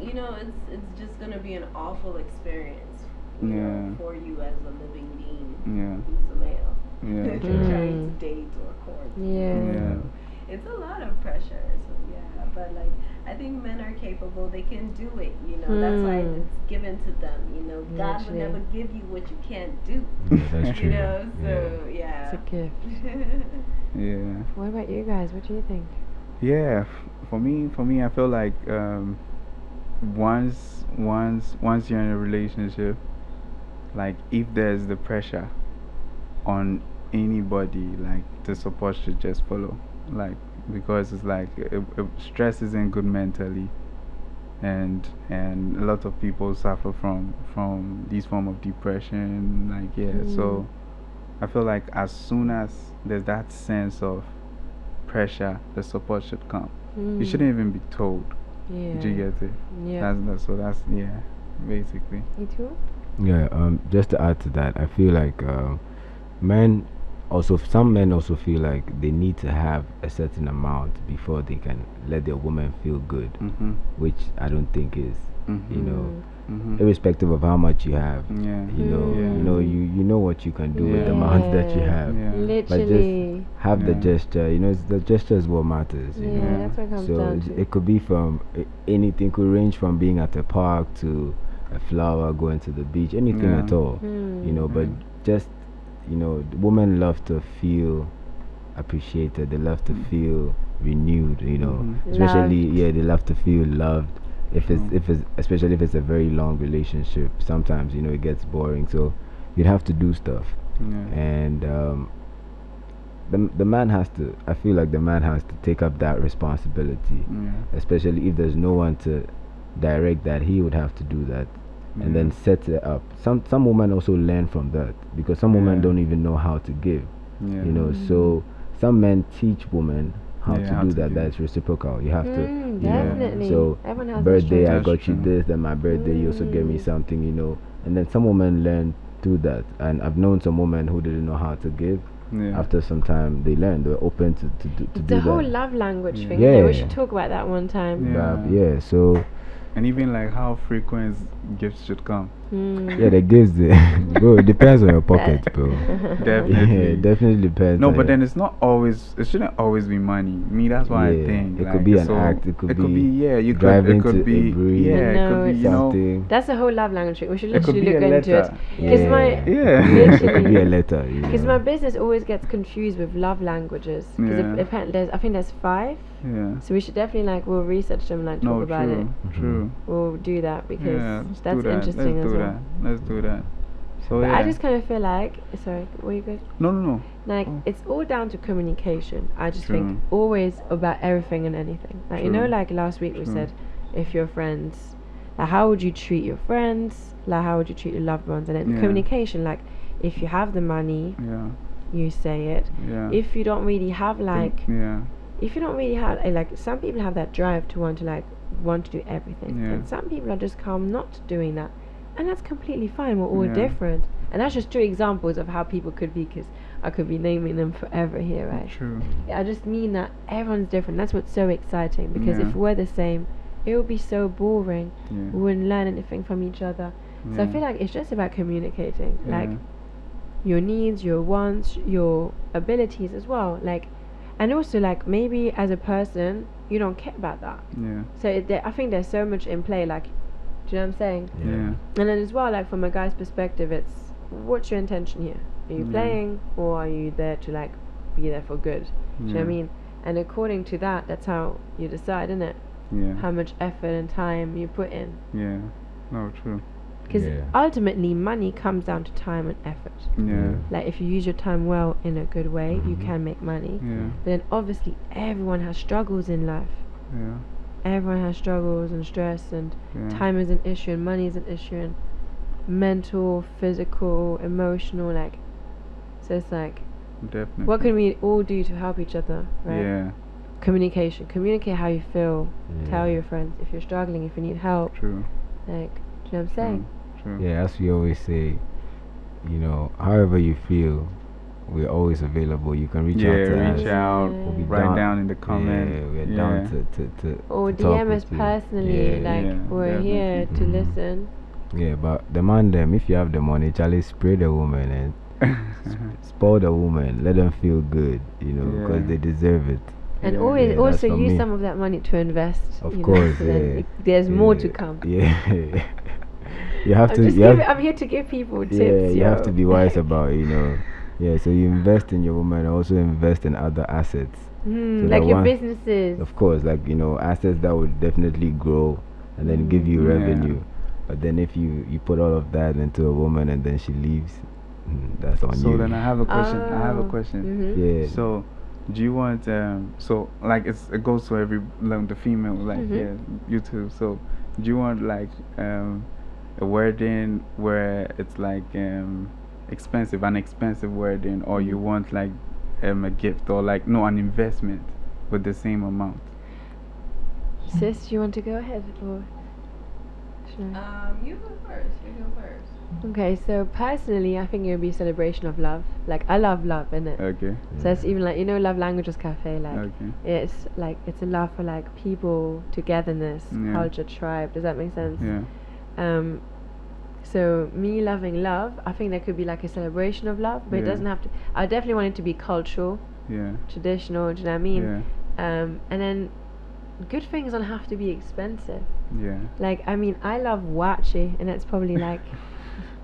Speaker 4: you know, it's just gonna be an awful experience, you
Speaker 2: Yeah.
Speaker 4: know, for you as a living being
Speaker 2: yeah,
Speaker 4: who's a male
Speaker 2: yeah,
Speaker 4: trying to date or court.
Speaker 1: Yeah.
Speaker 2: yeah,
Speaker 4: It's a lot of pressure, so yeah, but like I think men are capable, they can do it, you know. That's why it's given to them, you know. God would
Speaker 1: Literally.
Speaker 4: never give you what you can't do.
Speaker 3: Yeah, that's true.
Speaker 4: You know, so yeah.
Speaker 1: It's a gift.
Speaker 2: yeah.
Speaker 1: What about you guys? What do you think?
Speaker 2: Yeah, for me, I feel like once you're in a relationship, like if there's the pressure on anybody, like the support should just follow, like because it's like stress isn't good mentally, and a lot of people suffer from these form of depression, like yeah. So I feel like as soon as there's that sense of pressure, the support should come. You shouldn't even be told.
Speaker 1: Yeah.
Speaker 2: Do you get it?
Speaker 1: Yeah.
Speaker 2: That's yeah, basically.
Speaker 1: You too?
Speaker 3: Yeah, just to add to that, I feel like men also, some men also feel like they need to have a certain amount before they can let their woman feel good, which I don't think is, you know, irrespective of how much you have,
Speaker 2: Yeah.
Speaker 3: you know,
Speaker 2: Yeah.
Speaker 3: you know what you can do with the
Speaker 2: Yeah.
Speaker 3: amount that you have.
Speaker 2: Yeah.
Speaker 1: Literally.
Speaker 3: Have the
Speaker 2: Yeah.
Speaker 3: gesture, you know, it's the gesture is what matters. You
Speaker 1: Yeah,
Speaker 3: know?
Speaker 1: that's what it comes
Speaker 3: So
Speaker 1: down to.
Speaker 3: it could be from anything, could range from being at a park to a flower, going to the beach, anything
Speaker 2: Yeah.
Speaker 3: at all. You know, but just, you know, the women love to feel appreciated, they love to feel renewed, you know, especially
Speaker 1: Loved.
Speaker 3: they love to feel loved. If it's especially if it's a very long relationship, sometimes, you know, it gets boring, so you'd have to do stuff.
Speaker 2: Yeah.
Speaker 3: And the man has to, I feel like the man has to take up that responsibility,
Speaker 2: Yeah.
Speaker 3: especially if there's no one to direct that. He would have to do that and then set it up. Some women also learn from that, because some women
Speaker 2: Yeah.
Speaker 3: don't even know how to give,
Speaker 2: Yeah.
Speaker 3: you know. So some men teach women how
Speaker 2: Yeah,
Speaker 3: to
Speaker 2: how
Speaker 3: do
Speaker 2: to
Speaker 3: that.
Speaker 2: do
Speaker 3: That's reciprocal. You have to, you know.
Speaker 1: Definitely.
Speaker 3: So
Speaker 1: Everyone has
Speaker 3: birthday, I
Speaker 2: That's
Speaker 3: got you
Speaker 2: true.
Speaker 3: this, then my birthday you also gave me something, you know. And then some women learn through that, and I've known some women who didn't know how to give.
Speaker 2: Yeah.
Speaker 3: After some time, they learned. They were open to
Speaker 1: the
Speaker 3: do
Speaker 1: whole
Speaker 3: that.
Speaker 1: love language
Speaker 2: Yeah.
Speaker 1: thing. Yeah. We
Speaker 3: Yeah.
Speaker 1: should talk about that one time.
Speaker 2: Yeah.
Speaker 3: Yeah. So
Speaker 2: And even like how frequent gifts should come.
Speaker 3: yeah, the gifts, bro. It depends on your pocket, bro.
Speaker 2: Definitely.
Speaker 3: Yeah, it definitely depends.
Speaker 2: No,
Speaker 3: on
Speaker 2: but
Speaker 3: your-
Speaker 2: then it's not always. It shouldn't always be money. Me, that's why I
Speaker 3: Yeah,
Speaker 2: think
Speaker 3: it
Speaker 2: like,
Speaker 3: could be an
Speaker 2: so
Speaker 3: act, it could be
Speaker 2: yeah. You could.
Speaker 3: driving
Speaker 2: It could
Speaker 3: to
Speaker 2: be
Speaker 3: a brewery.
Speaker 2: yeah. It could be
Speaker 1: No,
Speaker 2: you know.
Speaker 3: something.
Speaker 1: That's the whole love language thing. We should
Speaker 2: It could
Speaker 1: literally
Speaker 2: be
Speaker 1: look
Speaker 2: a
Speaker 1: into it.
Speaker 2: letter.
Speaker 1: Because my
Speaker 2: Yeah.
Speaker 3: It could be a letter. You
Speaker 1: Because
Speaker 3: know.
Speaker 1: my business always gets confused with love languages. Because
Speaker 2: Yeah.
Speaker 1: I think there's 5.
Speaker 2: Yeah.
Speaker 1: So we should definitely we'll research them and talk
Speaker 2: No,
Speaker 1: about
Speaker 2: true,
Speaker 1: it.
Speaker 2: true.
Speaker 1: We'll do that because
Speaker 2: Yeah, let's
Speaker 1: that's
Speaker 2: do that.
Speaker 1: interesting
Speaker 2: Let's
Speaker 1: as
Speaker 2: do
Speaker 1: well.
Speaker 2: that. Let's do that. So
Speaker 1: But
Speaker 2: yeah.
Speaker 1: I just kind of feel like, sorry, were you good?
Speaker 2: No.
Speaker 1: Like
Speaker 2: Oh.
Speaker 1: it's all down to communication. I just
Speaker 2: True.
Speaker 1: think always about everything and anything. Like you know,
Speaker 2: True.
Speaker 1: like last week we
Speaker 2: True.
Speaker 1: said, if you're friends, like how would you treat your friends? Like how would you treat your loved ones? And then
Speaker 2: Yeah.
Speaker 1: communication. Like if you have the money,
Speaker 2: Yeah.
Speaker 1: you say it.
Speaker 2: Yeah.
Speaker 1: If you don't really have like,
Speaker 2: Yeah.
Speaker 1: if you don't really have like, some people have that drive to want to do everything,
Speaker 2: Yeah.
Speaker 1: and some people are just calm not doing that, and that's completely fine. We're all
Speaker 2: Yeah.
Speaker 1: different, and that's just two examples of how people could be, because I could be naming them forever here, right?
Speaker 2: True.
Speaker 1: I just mean that everyone's different. That's what's so exciting, because
Speaker 2: Yeah.
Speaker 1: if we're the same, it would be so boring.
Speaker 2: Yeah.
Speaker 1: We wouldn't learn anything from each other. So I
Speaker 2: Yeah.
Speaker 1: feel like it's just about communicating, like
Speaker 2: Yeah.
Speaker 1: your needs, your wants, your abilities as well, like, and also like maybe as a person you don't care about that.
Speaker 2: Yeah.
Speaker 1: So I think there's so much in play, like, do you know what I'm saying?
Speaker 2: Yeah.
Speaker 1: And then as well, like from a guy's perspective, it's what's your intention here? Are you
Speaker 2: Yeah.
Speaker 1: playing, or are you there to like be there for good? Do you know what I mean? And according to that, that's how you decide, isn't it?
Speaker 2: Yeah.
Speaker 1: How much effort and time you put in.
Speaker 2: Yeah. No, true.
Speaker 1: Because
Speaker 3: Yeah.
Speaker 1: ultimately, money comes down to time and effort.
Speaker 2: Yeah.
Speaker 1: Like if you use your time well in a good way, you
Speaker 3: Mhm.
Speaker 1: can make money.
Speaker 2: Yeah.
Speaker 1: But then obviously, everyone has struggles in life.
Speaker 2: Yeah.
Speaker 1: Everyone has struggles and stress, and
Speaker 2: Yeah.
Speaker 1: time is an issue, and money is an issue, and mental, physical, emotional, like. So it's like,
Speaker 2: Definitely.
Speaker 1: what can we all do to help each other, right?
Speaker 2: Yeah.
Speaker 1: Communication. Communicate how you feel.
Speaker 3: Yeah.
Speaker 1: Tell your friends if you're struggling, if you need help.
Speaker 2: True.
Speaker 1: Like, do you know what I'm saying?
Speaker 2: True.
Speaker 3: Yeah, as we always say, you know, however you feel, we're always available. You can reach out to us.
Speaker 2: reach out.
Speaker 1: We'll
Speaker 3: be
Speaker 2: Write down in the comment.
Speaker 3: Yeah, we're
Speaker 2: Yeah.
Speaker 3: down to
Speaker 1: Or
Speaker 3: to talk
Speaker 1: DM us
Speaker 3: with you.
Speaker 1: personally,
Speaker 3: Yeah,
Speaker 1: like,
Speaker 2: yeah,
Speaker 1: we're here to
Speaker 3: definitely. Mhm.
Speaker 1: listen.
Speaker 3: Yeah, but the man them, if you have the money, Charlie, spray the woman and spoil the woman. Let them feel good, you know, because
Speaker 2: Yeah.
Speaker 3: they deserve it.
Speaker 1: And
Speaker 2: Yeah.
Speaker 1: always
Speaker 3: Yeah,
Speaker 1: also
Speaker 3: that's for
Speaker 1: use
Speaker 3: me.
Speaker 1: some of that money to invest.
Speaker 3: Of
Speaker 1: you know,
Speaker 3: course,
Speaker 1: so then
Speaker 3: yeah.
Speaker 1: there's more to
Speaker 3: Yeah,
Speaker 1: come.
Speaker 3: Yeah. You have
Speaker 1: I'm,
Speaker 3: to.
Speaker 1: just
Speaker 3: You have,
Speaker 1: I'm here to give people tips.
Speaker 3: yeah, you have
Speaker 1: yo.
Speaker 3: to be wise about it, you know. Yeah, so you invest in your woman, also invest in other assets. So
Speaker 1: like
Speaker 3: that
Speaker 1: your
Speaker 3: one-
Speaker 1: businesses.
Speaker 3: Of course, like, you know, assets that would definitely grow and then give you
Speaker 2: Yeah.
Speaker 3: revenue. But then if you put all of that into a woman and then she leaves, that's on
Speaker 2: So
Speaker 3: you.
Speaker 2: then I have a question. I have a
Speaker 1: Oh,
Speaker 2: question.
Speaker 1: mhm.
Speaker 3: Yeah.
Speaker 2: So, do you want so like it goes to every like the female like
Speaker 1: Mhm.
Speaker 2: yeah you too. So, do you want like a wedding where it's like an expensive wedding, or you want like a gift, or like no, an investment with the same amount?
Speaker 1: Sis, you want to go ahead, or should I?
Speaker 4: You go first. You go first.
Speaker 1: Okay, so personally, I think it would be a celebration of love. Like, I love love, innit?
Speaker 2: Okay.
Speaker 1: So it's even like, you know, Love Languages Cafe, like,
Speaker 2: Okay.
Speaker 1: it's like, it's a love for like people, togetherness,
Speaker 2: Yeah.
Speaker 1: culture, tribe. Does that make sense?
Speaker 2: Yeah.
Speaker 1: So me loving love, I think there could be like a celebration of love, but it
Speaker 2: Yeah.
Speaker 1: doesn't have to. I definitely want it to be cultural,
Speaker 2: Yeah.
Speaker 1: traditional. Do you know what I mean?
Speaker 2: Yeah.
Speaker 1: And then good things don't have to be expensive.
Speaker 2: Yeah.
Speaker 1: Like, I mean, I love wachi, and it's probably like,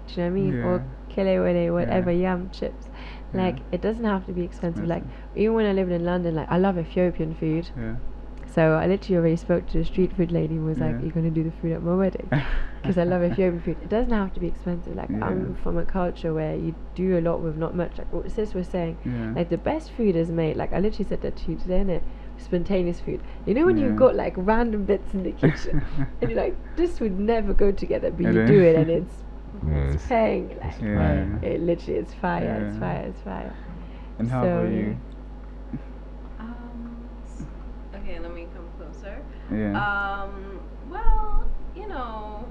Speaker 1: do you know what I mean?
Speaker 2: Yeah.
Speaker 1: Or kelewele, whatever,
Speaker 2: Yeah.
Speaker 1: yam chips. Like,
Speaker 2: Yeah.
Speaker 1: it doesn't have to be expensive. Like,
Speaker 2: Expensive.
Speaker 1: even when I lived in London, like, I love Ethiopian food.
Speaker 2: Yeah.
Speaker 1: So I literally already spoke to the street food lady and was like,
Speaker 2: Yeah.
Speaker 1: "You're gonna do the food at my wedding," because I love Ethiopian food. It doesn't have to be expensive. Like,
Speaker 2: Yeah.
Speaker 1: I'm from a culture where you do a lot with not much. Like what sis was saying,
Speaker 2: Yeah.
Speaker 1: like the best food is made. Like I literally said that to you today, innit? Spontaneous food. You know when
Speaker 2: Yeah.
Speaker 1: you've got like random bits in the kitchen, and you're like, this would never go together, but
Speaker 2: And
Speaker 1: you
Speaker 2: then-
Speaker 1: do it, and it's
Speaker 3: Yes.
Speaker 1: paying. Like,
Speaker 3: It's
Speaker 2: Yeah.
Speaker 3: fine.
Speaker 1: it literally, it's fire. It's
Speaker 2: Yeah.
Speaker 1: fire. It's fire.
Speaker 2: And how
Speaker 1: So,
Speaker 2: about
Speaker 1: yeah.
Speaker 2: you?
Speaker 4: Okay, let me come closer.
Speaker 2: Yeah.
Speaker 4: Well, you know,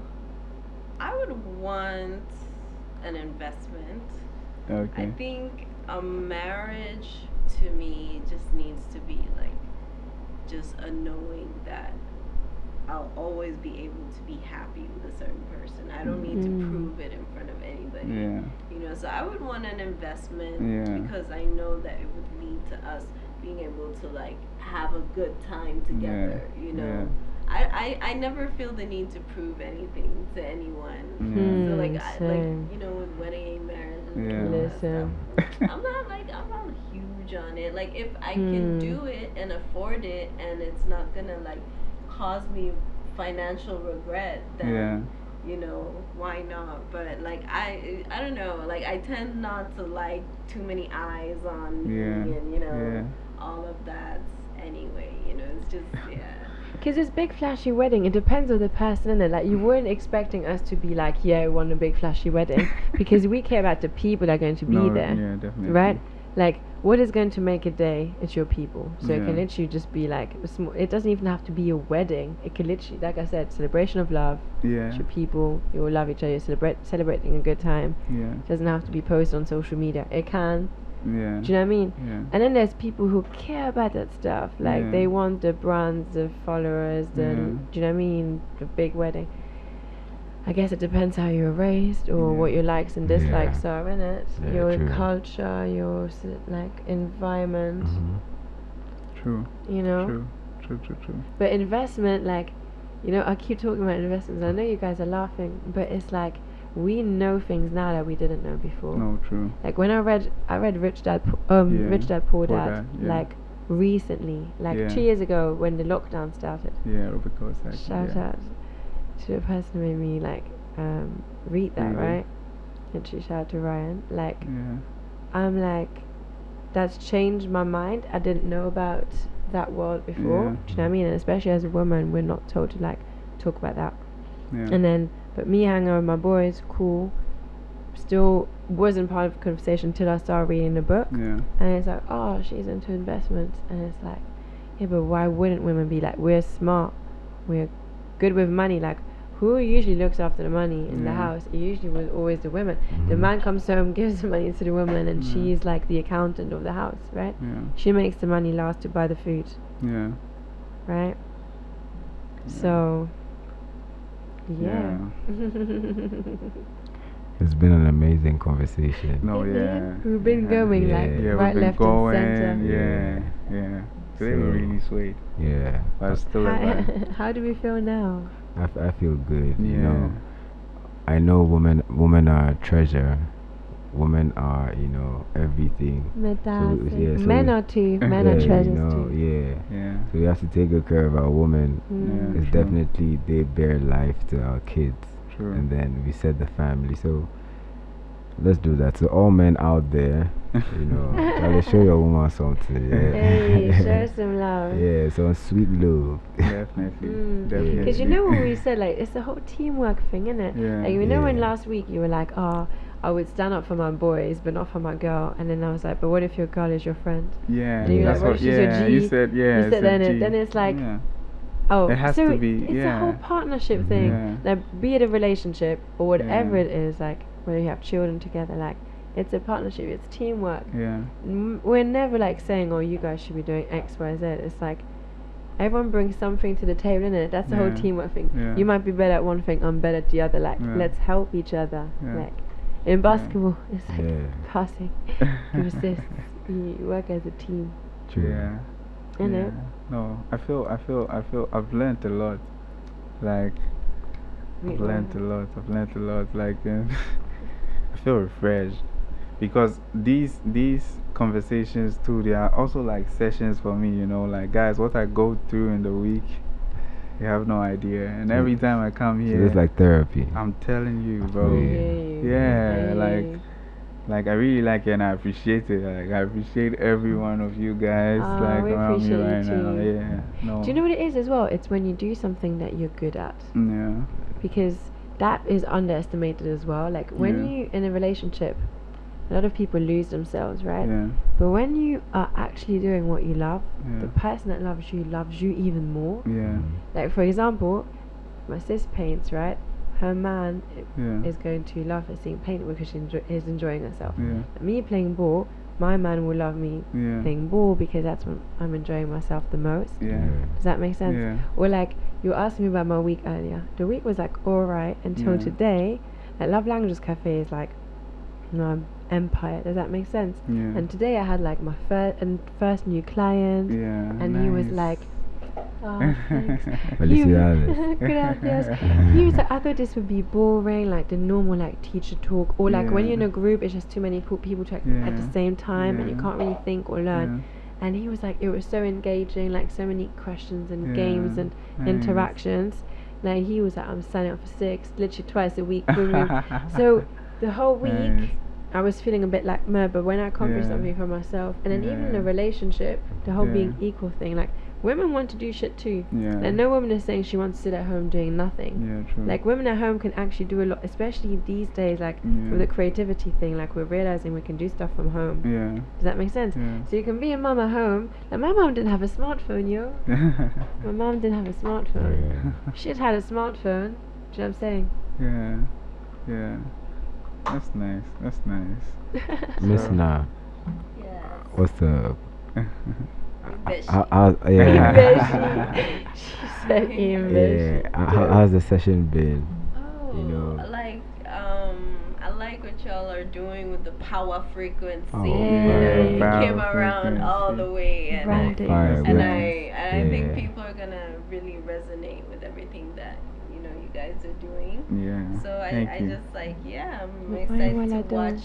Speaker 4: I would want an investment.
Speaker 2: Okay.
Speaker 4: I think a marriage to me just needs to be like just a knowing that I'll always be able to be happy with a certain person. I don't need to prove it in front of anybody.
Speaker 2: Yeah.
Speaker 4: You know, so I would want an investment
Speaker 2: Yeah.
Speaker 4: because I know that it would lead to us being able to like have a good time together. You know, I never feel the need to prove anything to anyone.
Speaker 2: Yeah.
Speaker 4: So like
Speaker 1: same.
Speaker 4: you know, with wedding and marriage and
Speaker 2: Yeah.
Speaker 4: all that
Speaker 1: Listen.
Speaker 4: stuff, I'm not huge on it. Like if I can do it and afford it and it's not gonna like cause me financial regret, then
Speaker 2: Yeah.
Speaker 4: you know, why not? But like I don't know, like I tend not to like too many eyes on me
Speaker 2: Yeah.
Speaker 4: and you know
Speaker 2: Yeah.
Speaker 4: all of that anyway, you know, it's just yeah.
Speaker 1: Because this big flashy wedding, it depends on the person, innit? Like, you weren't expecting us to be like, yeah, we want a big flashy wedding. Because we care about the people that are going to be
Speaker 2: No,
Speaker 1: there.
Speaker 2: Yeah, definitely.
Speaker 1: Right? Like, what is going to make a day? It's your people. So it can
Speaker 2: Yeah.
Speaker 1: literally just be like it doesn't even have to be a wedding. It can literally, like I said, celebration of love.
Speaker 2: Yeah.
Speaker 1: It's your people. You will love each other. You're celebrating a good time.
Speaker 2: Yeah.
Speaker 1: It doesn't have to be posted on social media. It can.
Speaker 2: Yeah.
Speaker 1: Do you know what I mean?
Speaker 2: Yeah.
Speaker 1: And then there's people who care about that stuff. Like,
Speaker 2: Yeah.
Speaker 1: they want the brands, the followers, the
Speaker 2: Yeah.
Speaker 1: do you know what I mean? The big wedding. I guess it depends how you were raised or
Speaker 2: Yeah.
Speaker 1: what your likes and
Speaker 3: Yeah.
Speaker 1: dislikes are, innit?
Speaker 3: Yeah,
Speaker 1: Your
Speaker 3: true.
Speaker 1: culture, your like environment,
Speaker 2: True.
Speaker 1: you know.
Speaker 2: True.
Speaker 1: But investment, like, you know, I keep talking about investments. I know you guys are laughing, but it's like we know things now that we didn't know before.
Speaker 2: No, true.
Speaker 1: Like when I read Rich Dad
Speaker 2: Yeah.
Speaker 1: Rich Dad Poor
Speaker 2: Poor
Speaker 1: Dad,
Speaker 2: Dad, yeah.
Speaker 1: like recently, like
Speaker 2: Yeah.
Speaker 1: 2 years ago when the lockdown started.
Speaker 2: Yeah, Rebecca was like,
Speaker 1: Shout
Speaker 2: yeah.
Speaker 1: out to the person who made me like read that,
Speaker 2: Really?
Speaker 1: right? And shout out to Ryan. Like,
Speaker 2: Yeah.
Speaker 1: I'm like, that's changed my mind. I didn't know about that world before.
Speaker 2: Yeah.
Speaker 1: Do you know what I mean? And especially as a woman, we're not told to like talk about that.
Speaker 2: Yeah.
Speaker 1: And then, but me hanging out with my boys, cool. Still wasn't part of the conversation until I started reading the book.
Speaker 2: Yeah.
Speaker 1: And it's like, oh, she's into investments. And it's like, yeah, but why wouldn't women be like, we're smart, we're good with money? Like, who usually looks after the money in the
Speaker 2: Yeah.
Speaker 1: house? It usually was always the women. The man comes home, gives the money to the woman, and
Speaker 2: Yeah.
Speaker 1: she's like the accountant of the house, right?
Speaker 2: Yeah.
Speaker 1: She makes the money last to buy the food,
Speaker 2: Yeah.
Speaker 1: right? So, yeah.
Speaker 3: It's been an amazing conversation.
Speaker 2: No, yeah.
Speaker 1: We've been
Speaker 2: Yeah.
Speaker 1: going
Speaker 3: Yeah.
Speaker 1: like
Speaker 2: Yeah,
Speaker 1: right,
Speaker 2: we've been
Speaker 1: left,
Speaker 2: going.
Speaker 1: and center.
Speaker 2: Yeah. Today we
Speaker 3: So-
Speaker 2: really swayed,
Speaker 3: Yeah,
Speaker 2: but still a vibe.
Speaker 1: How do we feel now?
Speaker 3: I feel good. You
Speaker 2: Yeah.
Speaker 3: know, I know women are a treasure. Women are, you know, everything.
Speaker 1: Fantastic.
Speaker 3: so
Speaker 1: Men
Speaker 3: we-
Speaker 1: are too. Men
Speaker 3: yeah,
Speaker 1: are treasures
Speaker 3: you know,
Speaker 1: too.
Speaker 3: yeah.
Speaker 2: Yeah.
Speaker 3: So we have to take good care of our women.
Speaker 1: Mm.
Speaker 3: Because
Speaker 2: True.
Speaker 3: definitely they bear life to our kids.
Speaker 2: True.
Speaker 3: And then we set the family. So let's do that. So all men out there, you know, Charlie, show your woman something. Yeah.
Speaker 1: Hey, share some love.
Speaker 3: Yeah, some sweet love.
Speaker 2: Definitely. Definitely.
Speaker 1: Because you know what we said, like, it's the whole teamwork thing, innit?
Speaker 2: Yeah.
Speaker 1: Like, you know when
Speaker 3: Yeah.
Speaker 1: last week you were like, oh, I would stand up for my boys, but not for my girl. And then I was like, but what if your girl is your friend?
Speaker 2: Yeah.
Speaker 1: And you're
Speaker 2: That's
Speaker 1: like, what
Speaker 2: what.
Speaker 1: if she's your
Speaker 2: Yeah.
Speaker 1: G?
Speaker 2: You said. Yeah.
Speaker 1: You said
Speaker 2: it's a G.
Speaker 1: then it's like,
Speaker 2: Yeah.
Speaker 1: oh,
Speaker 2: It has
Speaker 1: so
Speaker 2: to be,
Speaker 1: it's a
Speaker 2: yeah.
Speaker 1: whole partnership thing.
Speaker 2: Yeah.
Speaker 1: Like, be it a relationship or whatever
Speaker 2: Yeah.
Speaker 1: it is, like, whether you have children together, like, it's a partnership, it's teamwork.
Speaker 2: Yeah.
Speaker 1: We're never like saying, oh, you guys should be doing X, Y, Z. It's like everyone brings something to the table, innit? That's the whole
Speaker 2: Yeah.
Speaker 1: teamwork thing.
Speaker 2: Yeah.
Speaker 1: You might be better at one thing, I'm better at the other. Like,
Speaker 2: Yeah.
Speaker 1: let's help each other.
Speaker 2: Yeah.
Speaker 1: Like, in basketball, it's like
Speaker 3: Yeah.
Speaker 1: passing, you assist, you work as a team.
Speaker 3: True.
Speaker 2: Yeah.
Speaker 1: You know?
Speaker 2: Yeah. No, I feel I've learned a lot. Like I've learned a lot. Like I feel refreshed because these conversations too, they are also like sessions for me, you know, like guys, what I go through in the week, you have no idea. And every time I come
Speaker 3: So
Speaker 2: here,
Speaker 3: it's like therapy.
Speaker 2: I'm telling you, bro.
Speaker 3: Yeah.
Speaker 2: Yeah, like I really like it and I appreciate it. Like I appreciate every one of you guys like
Speaker 1: we
Speaker 2: around me
Speaker 1: appreciate you
Speaker 2: right now.
Speaker 1: too.
Speaker 2: Yeah. No.
Speaker 1: Do you know what it is as well? It's when you do something that you're good at.
Speaker 2: Yeah.
Speaker 1: Because that is underestimated as well. Like when
Speaker 2: Yeah.
Speaker 1: you in a relationship, a lot of people lose themselves, right?
Speaker 2: Yeah.
Speaker 1: But when you are actually doing what you love,
Speaker 2: Yeah.
Speaker 1: the person that loves you even more.
Speaker 2: Yeah.
Speaker 1: Like for example, my sis paints, right? Her man
Speaker 2: Yeah.
Speaker 1: is going to love her seeing paint because she is enjoying herself.
Speaker 2: Yeah.
Speaker 1: Me playing ball, my man will love me
Speaker 2: Yeah.
Speaker 1: playing ball because that's when I'm enjoying myself the most.
Speaker 2: Yeah.
Speaker 1: Does that make sense?
Speaker 2: Yeah.
Speaker 1: Or like you asked me about my week earlier. The week was like alright until
Speaker 2: Yeah.
Speaker 1: today. Like Love Languages Cafe is like, you know, empire. Does that make sense?
Speaker 2: Yeah.
Speaker 1: And today I had like my first new client,
Speaker 2: Yeah.
Speaker 1: and he was
Speaker 2: nice.
Speaker 1: like, oh, thanks.
Speaker 3: Felicidades.
Speaker 1: Gracias. He was like, I thought this would be boring, like the normal like teacher talk, or like when you're in a group, it's just too many people talking at the
Speaker 2: Yeah.
Speaker 1: same time, and you
Speaker 2: Yeah.
Speaker 1: can't really think or learn. And he was like, it was so engaging, like so many questions and games and
Speaker 2: Nice.
Speaker 1: interactions. Like he was like, I'm signing up for 6, literally twice a week. Boom, boom. So the whole week,
Speaker 2: Nice.
Speaker 1: I was feeling a bit like meh, but when I accomplished
Speaker 2: Yeah.
Speaker 1: something for myself, and then even in a
Speaker 2: Yeah.
Speaker 1: relationship, the whole
Speaker 2: Yeah.
Speaker 1: being equal thing, like women want to do shit too.
Speaker 2: Yeah.
Speaker 1: Like no woman is saying she wants to sit at home doing nothing.
Speaker 2: Yeah, true.
Speaker 1: Like women at home can actually do a lot, especially these days. Like
Speaker 2: Yeah.
Speaker 1: with the creativity thing, like we're realizing we can do stuff from home.
Speaker 2: Yeah.
Speaker 1: Does that make sense?
Speaker 2: Yeah.
Speaker 1: So you can be a mum at home. Like my mum didn't have a smartphone, yo. My mum didn't have a smartphone.
Speaker 3: Yeah.
Speaker 1: She'd had a smartphone. Do you know what I'm saying?
Speaker 2: Yeah. Yeah. That's nice. That's nice.
Speaker 3: Miss
Speaker 2: So-
Speaker 3: Na,
Speaker 4: Yes.
Speaker 3: what's up?
Speaker 4: Bitchy.
Speaker 3: Yeah.
Speaker 1: She said English.
Speaker 3: Yeah. How's the session been?
Speaker 4: Oh,
Speaker 3: You know.
Speaker 4: I like what y'all are doing with the power frequency.
Speaker 3: Oh,
Speaker 4: You
Speaker 1: yeah,
Speaker 4: know, you
Speaker 2: power
Speaker 4: came around all the way, and
Speaker 1: Branding.
Speaker 3: Fire,
Speaker 4: and
Speaker 3: man.
Speaker 4: I think
Speaker 3: Yeah.
Speaker 4: people are gonna really resonate with everything that you guys are doing.
Speaker 2: Yeah.
Speaker 4: So
Speaker 2: Thank
Speaker 4: I
Speaker 2: you.
Speaker 4: just like I'm
Speaker 1: Why
Speaker 4: excited
Speaker 1: will I
Speaker 4: to
Speaker 1: do?
Speaker 4: watch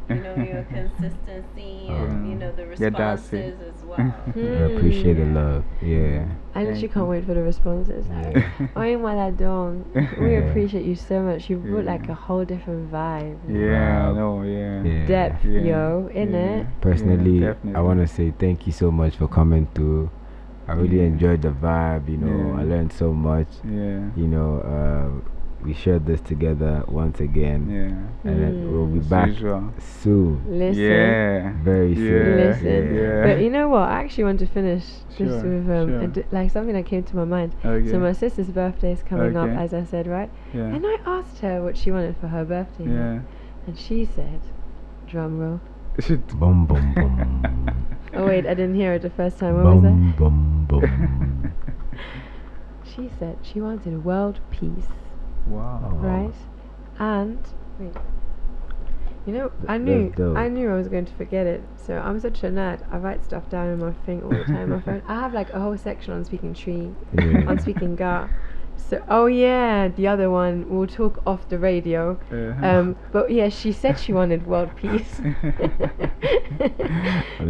Speaker 4: your consistency and the
Speaker 2: Yeah, that's it.
Speaker 4: responses as well.
Speaker 3: I appreciate the love. Yeah.
Speaker 1: I literally
Speaker 2: Thank
Speaker 1: can't
Speaker 2: you.
Speaker 1: wait for the responses.
Speaker 3: Yeah.
Speaker 1: Oi, Maladong. We
Speaker 3: Yeah.
Speaker 1: appreciate you so much. You brought
Speaker 2: Yeah.
Speaker 1: like a whole different vibe.
Speaker 2: Yeah, I
Speaker 3: Wow.
Speaker 2: know, yeah.
Speaker 3: Yeah.
Speaker 1: Depth,
Speaker 2: Yeah.
Speaker 1: yo,
Speaker 2: Yeah.
Speaker 1: innit?
Speaker 3: Personally,
Speaker 2: Yeah,
Speaker 3: I
Speaker 2: definitely.
Speaker 3: want to say thank you so much for coming through. I really
Speaker 2: Yeah.
Speaker 3: enjoyed the vibe.
Speaker 2: Yeah.
Speaker 3: I learned so much.
Speaker 2: Yeah.
Speaker 3: We shared this together once again,
Speaker 2: Yeah.
Speaker 3: and then we'll be
Speaker 2: As
Speaker 3: back
Speaker 2: usual.
Speaker 3: soon.
Speaker 1: Listen.
Speaker 2: Yeah.
Speaker 3: Very soon.
Speaker 2: Yeah.
Speaker 1: Listen.
Speaker 2: Yeah.
Speaker 1: But you know what? I actually want to finish this
Speaker 2: Sure,
Speaker 1: with
Speaker 2: sure.
Speaker 1: like something that came to my mind.
Speaker 2: Okay.
Speaker 1: So my sister's birthday is coming up,
Speaker 2: Okay.
Speaker 1: as I said, right?
Speaker 2: Yeah.
Speaker 1: And I asked her what she wanted for her birthday.
Speaker 2: Yeah.
Speaker 1: And she said, drum roll.
Speaker 3: Bum bum bum.
Speaker 1: Oh wait, I didn't hear it the first time. What was
Speaker 3: Bum
Speaker 1: that?
Speaker 3: bum bum.
Speaker 1: She said she wanted world peace,
Speaker 2: Wow.
Speaker 3: Oh.
Speaker 1: right? And wait, I
Speaker 3: That's
Speaker 1: knew
Speaker 3: dope.
Speaker 1: I was going to forget it. So I'm such a nerd. I write stuff down in my thing all the time. On my phone. I have like a whole section on speaking tree,
Speaker 3: Yeah.
Speaker 1: on speaking Ga. So the other one we'll talk off the radio. But yeah, she said she wanted world peace.
Speaker 3: I'm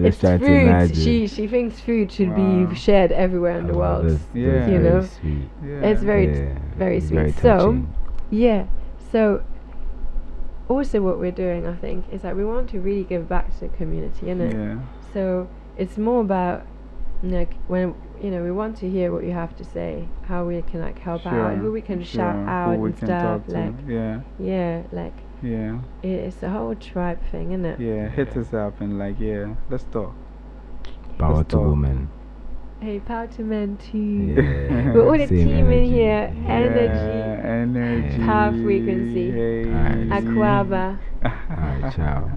Speaker 3: just
Speaker 1: It's
Speaker 3: trying to
Speaker 1: food.
Speaker 3: imagine.
Speaker 1: She thinks food should
Speaker 2: Wow.
Speaker 1: be shared everywhere in the
Speaker 3: Oh,
Speaker 1: world.
Speaker 3: that's
Speaker 2: Yeah.
Speaker 3: very
Speaker 1: You know,
Speaker 3: sweet.
Speaker 2: Yeah.
Speaker 1: It's very
Speaker 3: Yeah,
Speaker 1: very
Speaker 3: it's
Speaker 1: sweet.
Speaker 3: very
Speaker 1: So
Speaker 3: touching.
Speaker 1: yeah, so also what we're doing, I think, is that we want to really give back to the community, innit?
Speaker 2: Yeah.
Speaker 1: So it's more about like when we want to hear what you have to say, how we can like help out, who we can shout
Speaker 2: sure.
Speaker 1: out
Speaker 2: Who we
Speaker 1: and
Speaker 2: can
Speaker 1: stuff,
Speaker 2: talk to.
Speaker 1: like
Speaker 2: Yeah.
Speaker 1: like
Speaker 2: Yeah.
Speaker 1: it's a whole tribe thing, innit?
Speaker 2: Yeah. Hit us up and let's talk.
Speaker 3: Power
Speaker 2: Let's
Speaker 3: to
Speaker 2: talk.
Speaker 3: women.
Speaker 1: Hey, power to men too.
Speaker 3: Yeah.
Speaker 1: We're all a
Speaker 3: Same
Speaker 1: team in
Speaker 3: energy.
Speaker 1: here.
Speaker 3: Yeah.
Speaker 1: Energy.
Speaker 2: Energy.
Speaker 1: Power frequency.
Speaker 2: Hey.
Speaker 3: Alright.
Speaker 1: Aquaba.
Speaker 3: Alright, ciao.